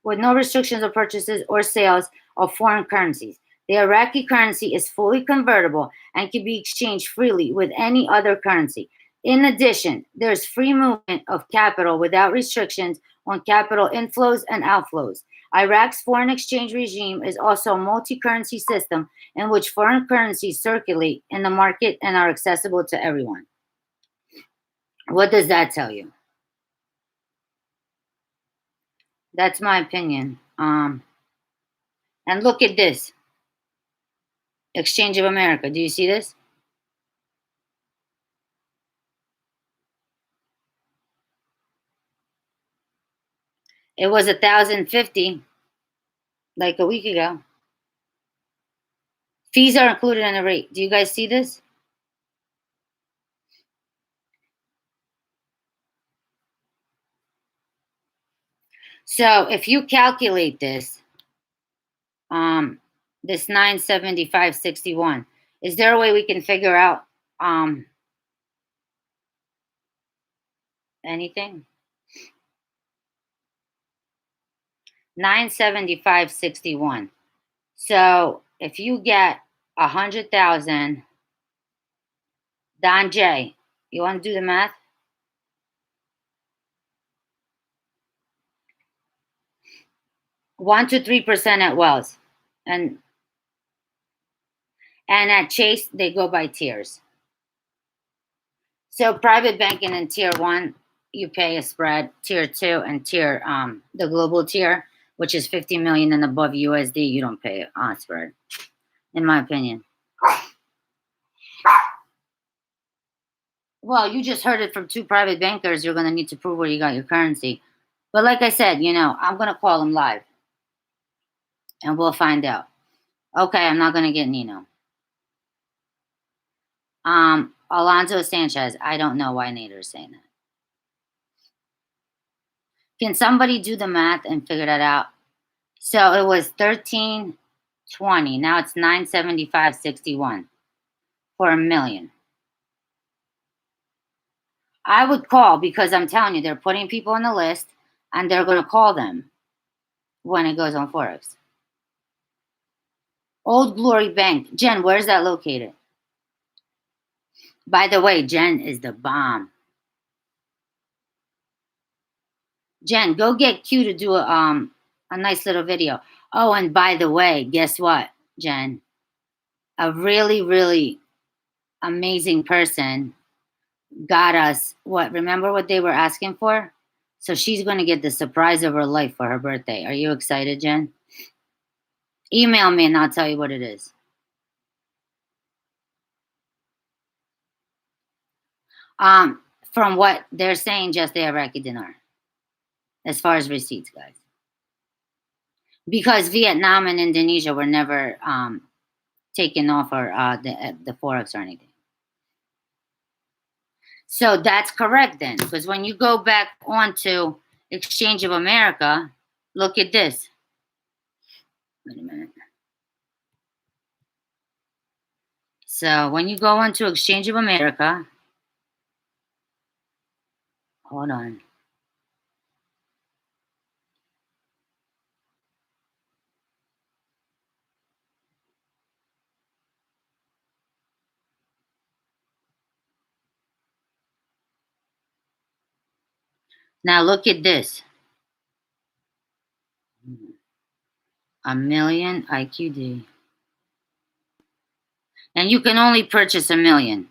with no restrictions of purchases or sales of foreign currencies. The Iraqi currency is fully convertible and can be exchanged freely with any other currency. In addition, there's free movement of capital without restrictions on capital inflows and outflows. Iraq's foreign exchange regime is also a multi-currency system in which foreign currencies circulate in the market and are accessible to everyone. What does that tell you? That's my opinion. And look at this. Exchange of America. Do you see this? It was 1,050 like a week ago. Fees are included in the rate. Do you guys see this? So if you calculate this, this 975.61, is there a way we can figure out anything? 975.61. So if you get 100,000, Don J, you want to do the math? One to 3% at Wells, and at Chase they go by tiers. So private banking in tier 1, you pay a spread. Tier 2 and tier the global tier, which is 50 million and above USD, you don't pay a spread, in my opinion. Well, you just heard it from 2 private bankers. You're going to need to prove where you got your currency. But like I said, I'm going to call them live. And we'll find out. Okay, I'm not going to get Nino. Alonzo Sanchez. I don't know why Nader's saying that. Can somebody do the math and figure that out? So it was 1320. Now it's 975.61 for $1 million. I would call, because I'm telling you, they're putting people on the list and they're going to call them when it goes on Forex. Old Glory Bank. Jen, where's that located? By the way, Jen is the bomb. Jen, go get Q to do a nice little video. Oh, and by the way, guess what, Jen? A really, really amazing person got us what? Remember what they were asking for? So she's going to get the surprise of her life for her birthday. Are you excited, Jen? Email me and I'll tell you what it is. From what they're saying, just the Iraqi dinar. As far as receipts, guys. Because Vietnam and Indonesia were never taken off or the forex or anything. So that's correct then, because when you go back onto Exchange of America, look at this. Wait a minute. So when you go onto Exchange of America, hold on. Now look at this. A million IQD. And you can only purchase 1 million.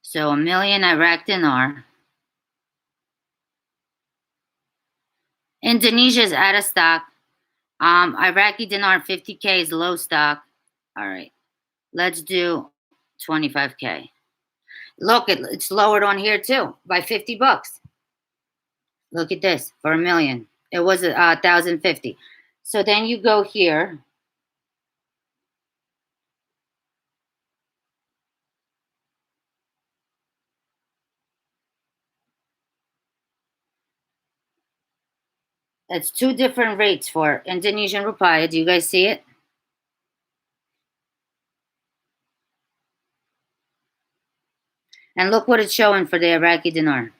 So 1 million Iraq dinar. Indonesia's out of stock. Iraqi dinar 50K is low stock. All right. Let's do 25K. Look, it's lowered on here too by $50. Look at this for 1 million. It was 1,050. So then you go here. It's two different rates for Indonesian rupiah. Do you guys see it? And look what it's showing for the Iraqi dinar.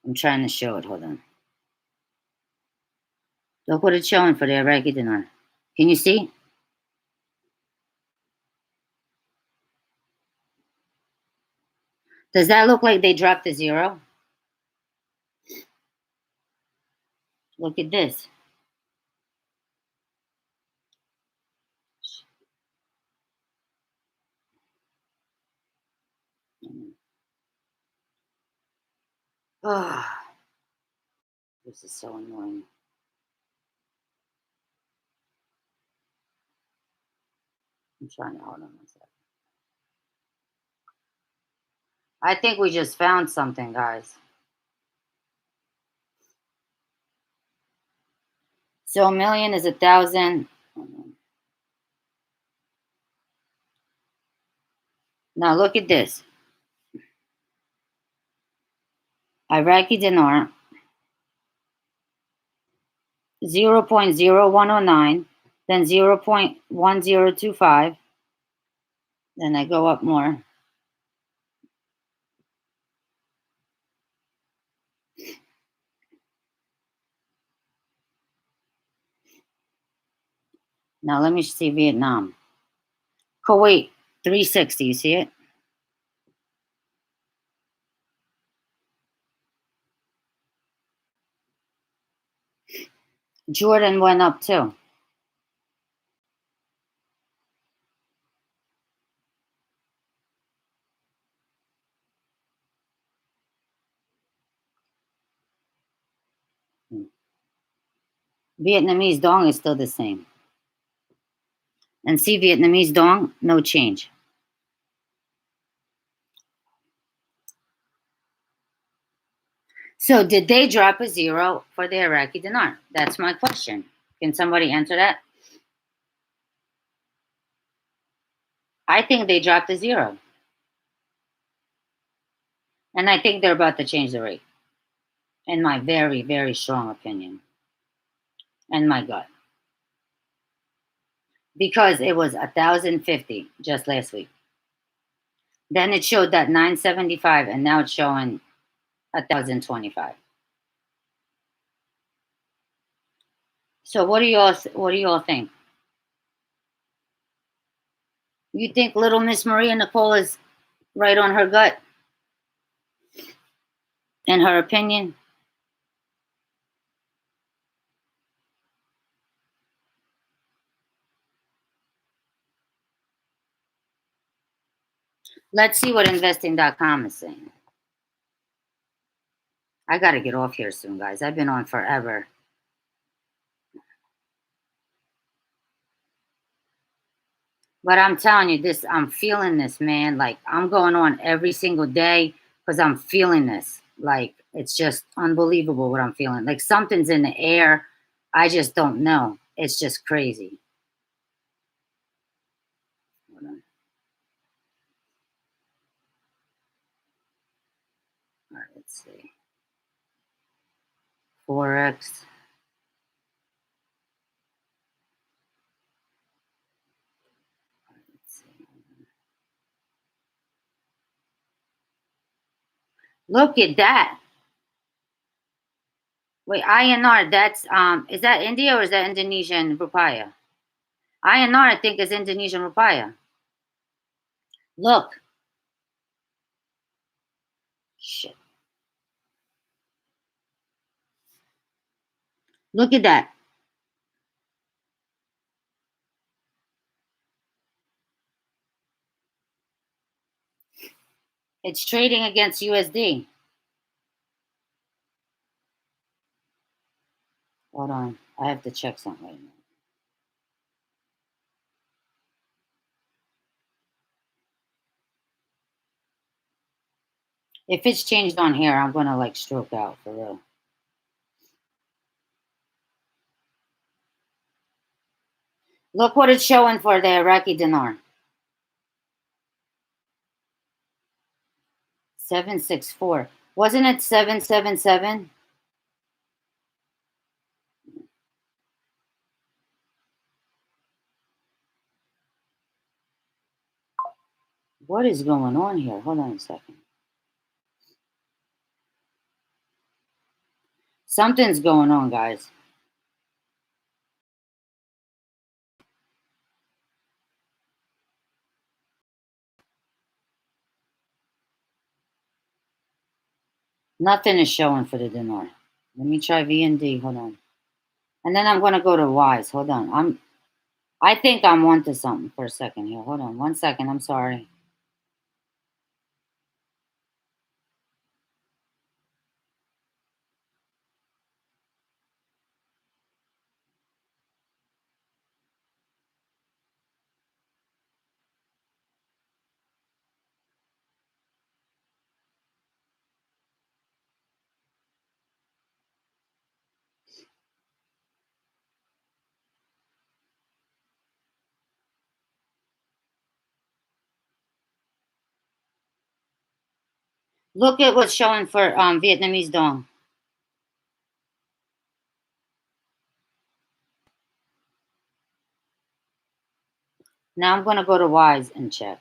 I'm trying to show it. Hold on. Look what it's showing for the Iraqi dinar. Can you see? Does that look like they dropped to zero? Look at this. Oh, this is so annoying. I'm trying to hold on a second. I think we just found something, guys. So 1 million is 1,000. Now look at this. Iraqi dinar, 0.0109, then 0.1025. Then I go up more. Now let me see Vietnam. Kuwait, 360. You see it? Jordan went up too. Vietnamese dong is still the same. And see Vietnamese dong, no change. So did they drop a zero for the Iraqi dinar? That's my question. Can somebody answer that? I think they dropped a zero. And I think they're about to change the rate. In my very, very strong opinion. And my gut. Because it was 1,050 just last week. Then it showed that 975 and now it's showing 1,025. So what do y'all think? You think little Miss Maria Nicole is right on her gut? In her opinion? Let's see what investing.com is saying. I got to get off here soon, guys. I've been on forever. But I'm telling you this, I'm feeling this, man. Like I'm going on every single day because I'm feeling this. Like it's just unbelievable what I'm feeling. Like something's in the air. I just don't know. It's just crazy. Hold on. All right, let's see. Forex. Let's see. Look at that. Wait, INR, that's is that India or is that Indonesian rupiah? INR, I think, is Indonesian rupiah. Look. Shit. Look at that. It's trading against USD. Hold on. I have to check something right now. If it's changed on here, I'm gonna like stroke out for real. Look what it's showing for the Iraqi dinar. 764. Wasn't it 777? What is going on here? Hold on a second. Something's going on, guys. Nothing is showing for the dinar. Let me try VND. Hold on. And then I'm gonna go to Wise. Hold on. I think I'm onto something for a second here. Hold on 1 second. I'm sorry. Look at what's showing for Vietnamese dong. Now I'm gonna go to Wise and check.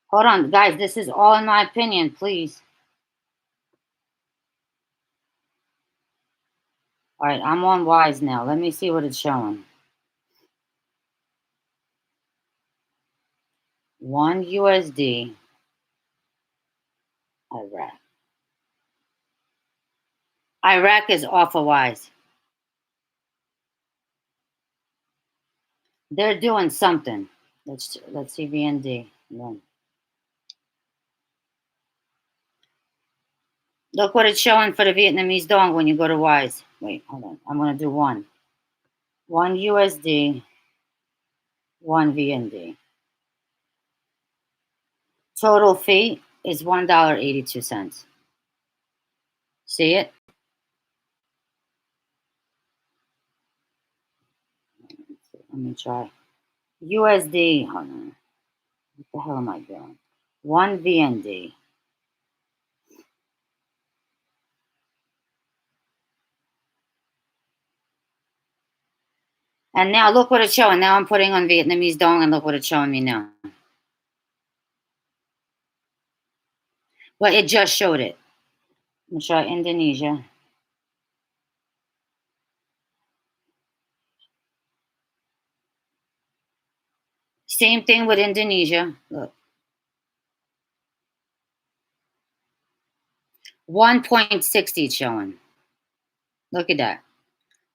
Hold on, guys. This is all in my opinion, please. All right, I'm on Wise now. Let me see what it's showing. 1 USD. Iraq. Iraq is off of Wise. They're doing something. Let's see VND. Look what it's showing for the Vietnamese dong when you go to Wise. Wait, hold on. I'm gonna do one. 1 USD, 1 VND. Total fee is $1.82. See it? Let me try. USD. Hold on. What the hell am I doing? 1 VND. And now look what it's showing. Now I'm putting on Vietnamese dong and look what it's showing me now. Well, it just showed it. Let me try Indonesia. Same thing with Indonesia. Look. 1.60 showing. Look at that.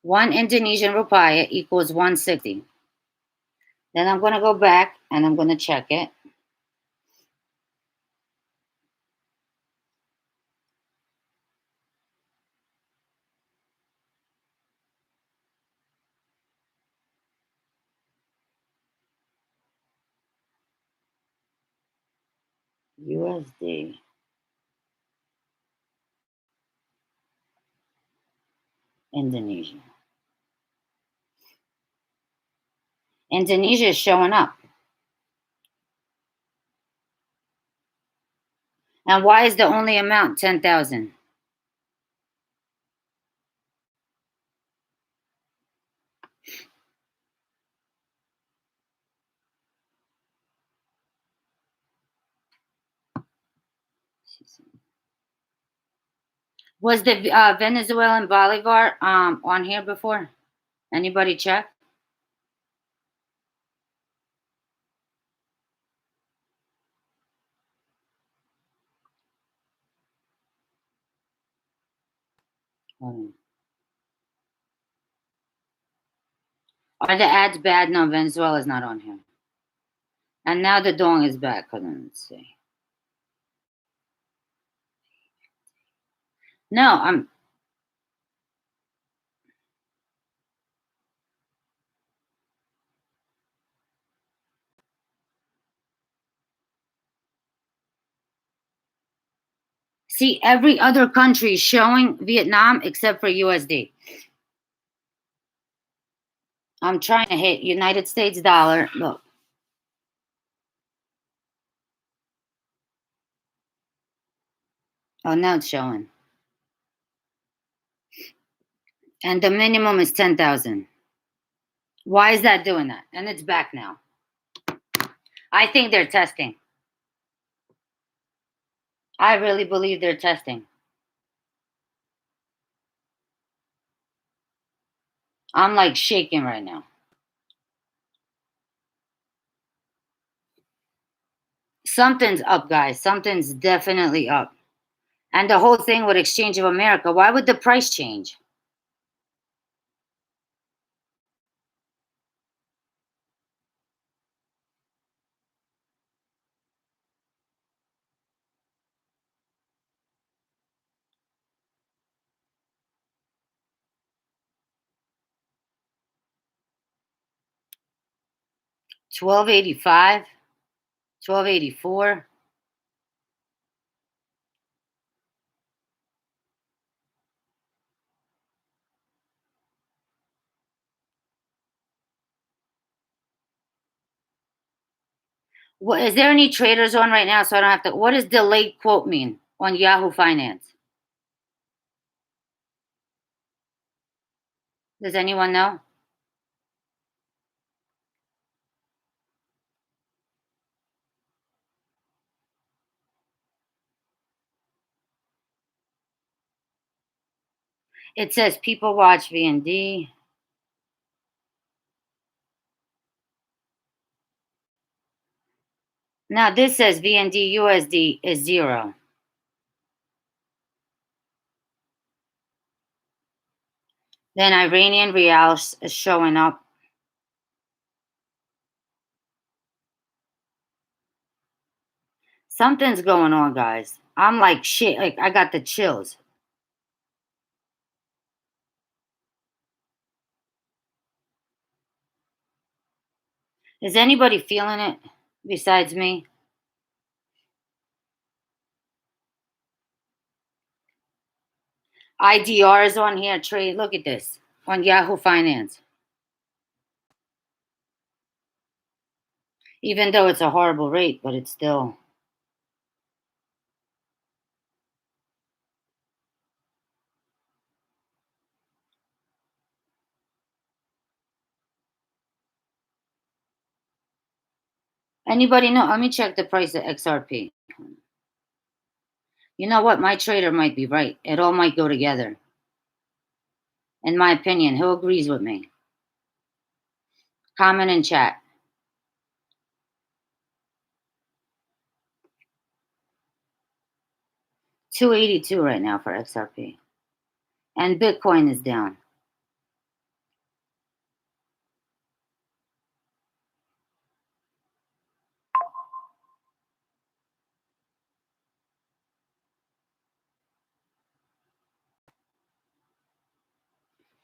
1 Indonesian rupiah equals 160. Then I'm going to go back and I'm going to check it. USD. Indonesia. Indonesia is showing up. And why is the only amount 10,000? Was the Venezuelan Bolivar on here before? Anybody check? Are the ads bad? No, Venezuela's not on here. And now the dong is back. Hold on, let's see. No, I'm. See, every other country is showing Vietnam except for USD. I'm trying to hit United States dollar. Look. Oh, now it's showing. And the minimum is 10,000. Why is that doing that? And it's back now. I think they're testing. I really believe they're testing. I'm like shaking right now. Something's up, guys. Something's definitely up. And the whole thing with Exchange of America, why would the price change? $12.85, $12.84. What is there any traders on right now? So I don't have to. What does delayed quote mean on Yahoo Finance? Does anyone know? It says people watch VND. Now this says VND USD is 0. Then Iranian Rial is showing up. Something's going on, guys. I'm like shit. Like I got the chills. Is anybody feeling it besides me? IDR is on here. Trade. Look at this on Yahoo Finance. Even though it's a horrible rate, but it's still. Anybody know? Let me check the price of XRP. You know what? My trader might be right. It all might go together. In my opinion, who agrees with me? Comment in chat. $282 right now for XRP. And Bitcoin is down.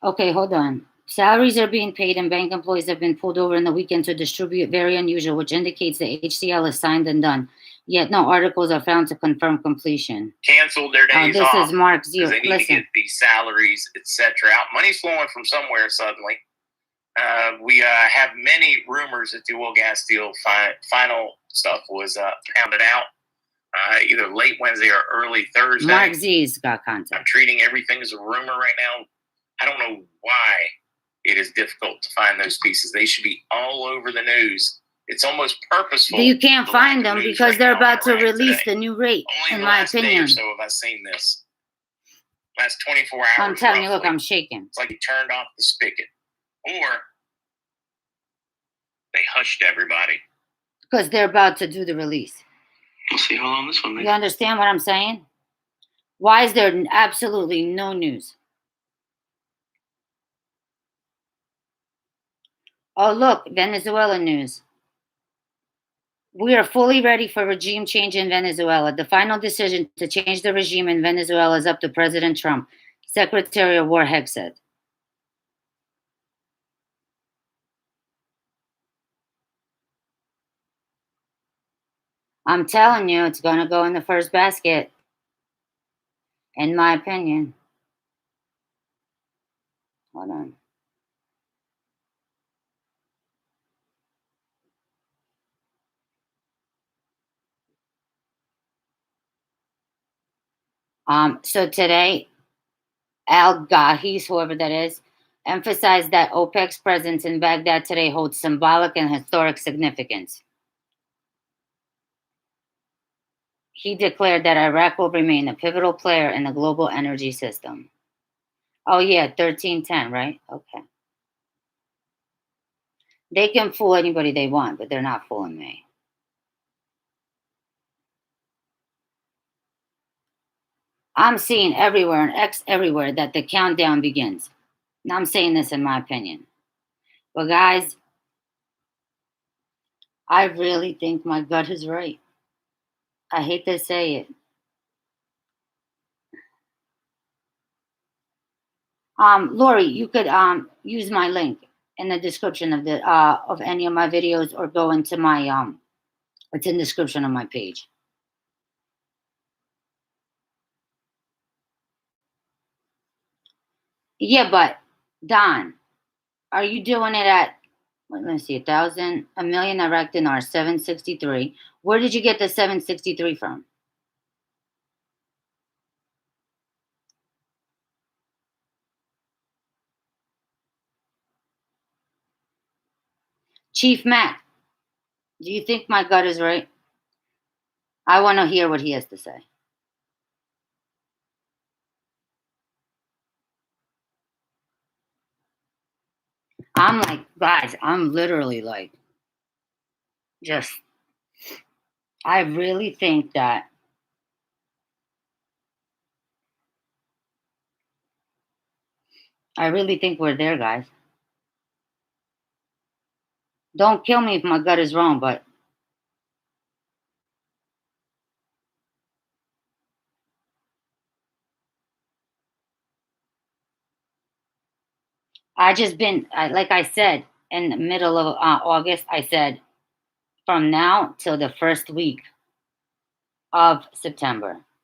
Okay, hold on. Salaries are being paid and bank employees have been pulled over in the weekend to distribute very unusual, which indicates the HCL is signed and done. Yet no articles are found to confirm completion. Canceled their days This off is Mark because Zero. they need to Listen, get these salaries, etc. out. Money's flowing from somewhere suddenly. We have many rumors that the oil gas deal final stuff was pounded out either late Wednesday or early Thursday. Mark Z's got I'm contact. treating everything as a rumor right now. I don't know why it is difficult to find those pieces. They should be all over the news. It's almost purposeful. You can't the find lack of them news because right they're now about to in Iraq release today. the new rate, Only in the my last day opinion. or so have I seen this. Last 24 hours. I'm telling you, look, roughly. I'm shaking. It's like he turned off the spigot. Or they hushed everybody. Because they're about to do the release. We'll see how long this one You understand what I'm saying? Why is there absolutely no news? Oh, look, Venezuela news. We are fully ready for regime change in Venezuela. The final decision to change the regime in Venezuela is up to President Trump, Secretary of War Hegg said. I'm telling you, it's going to go in the first basket, in my opinion. Hold on. So today, Al-Ghahis, whoever that is, emphasized that OPEC's presence in Baghdad today holds symbolic and historic significance. He declared that Iraq will remain a pivotal player in the global energy system. Oh, yeah, 1310, right? Okay. They can fool anybody they want, but they're not fooling me. I'm seeing everywhere and everywhere that the countdown begins. Now I'm saying this in my opinion. But guys, I really think my gut is right. I hate to say it. Lori, you could use my link in the description of the of any of my videos, or go into my it's in the description of my page. Yeah, but Don, are you doing it at, let me see, 1,000, a million Iraq dinar, 763. Where did you get the 763 from? Chief Matt, do you think my gut is right? I want to hear what he has to say. I'm like, guys, I'm literally like, just, I really think that we're there, guys. Don't kill me if my gut is wrong, but like I said, in the middle of August, I said, from now till the first week of September,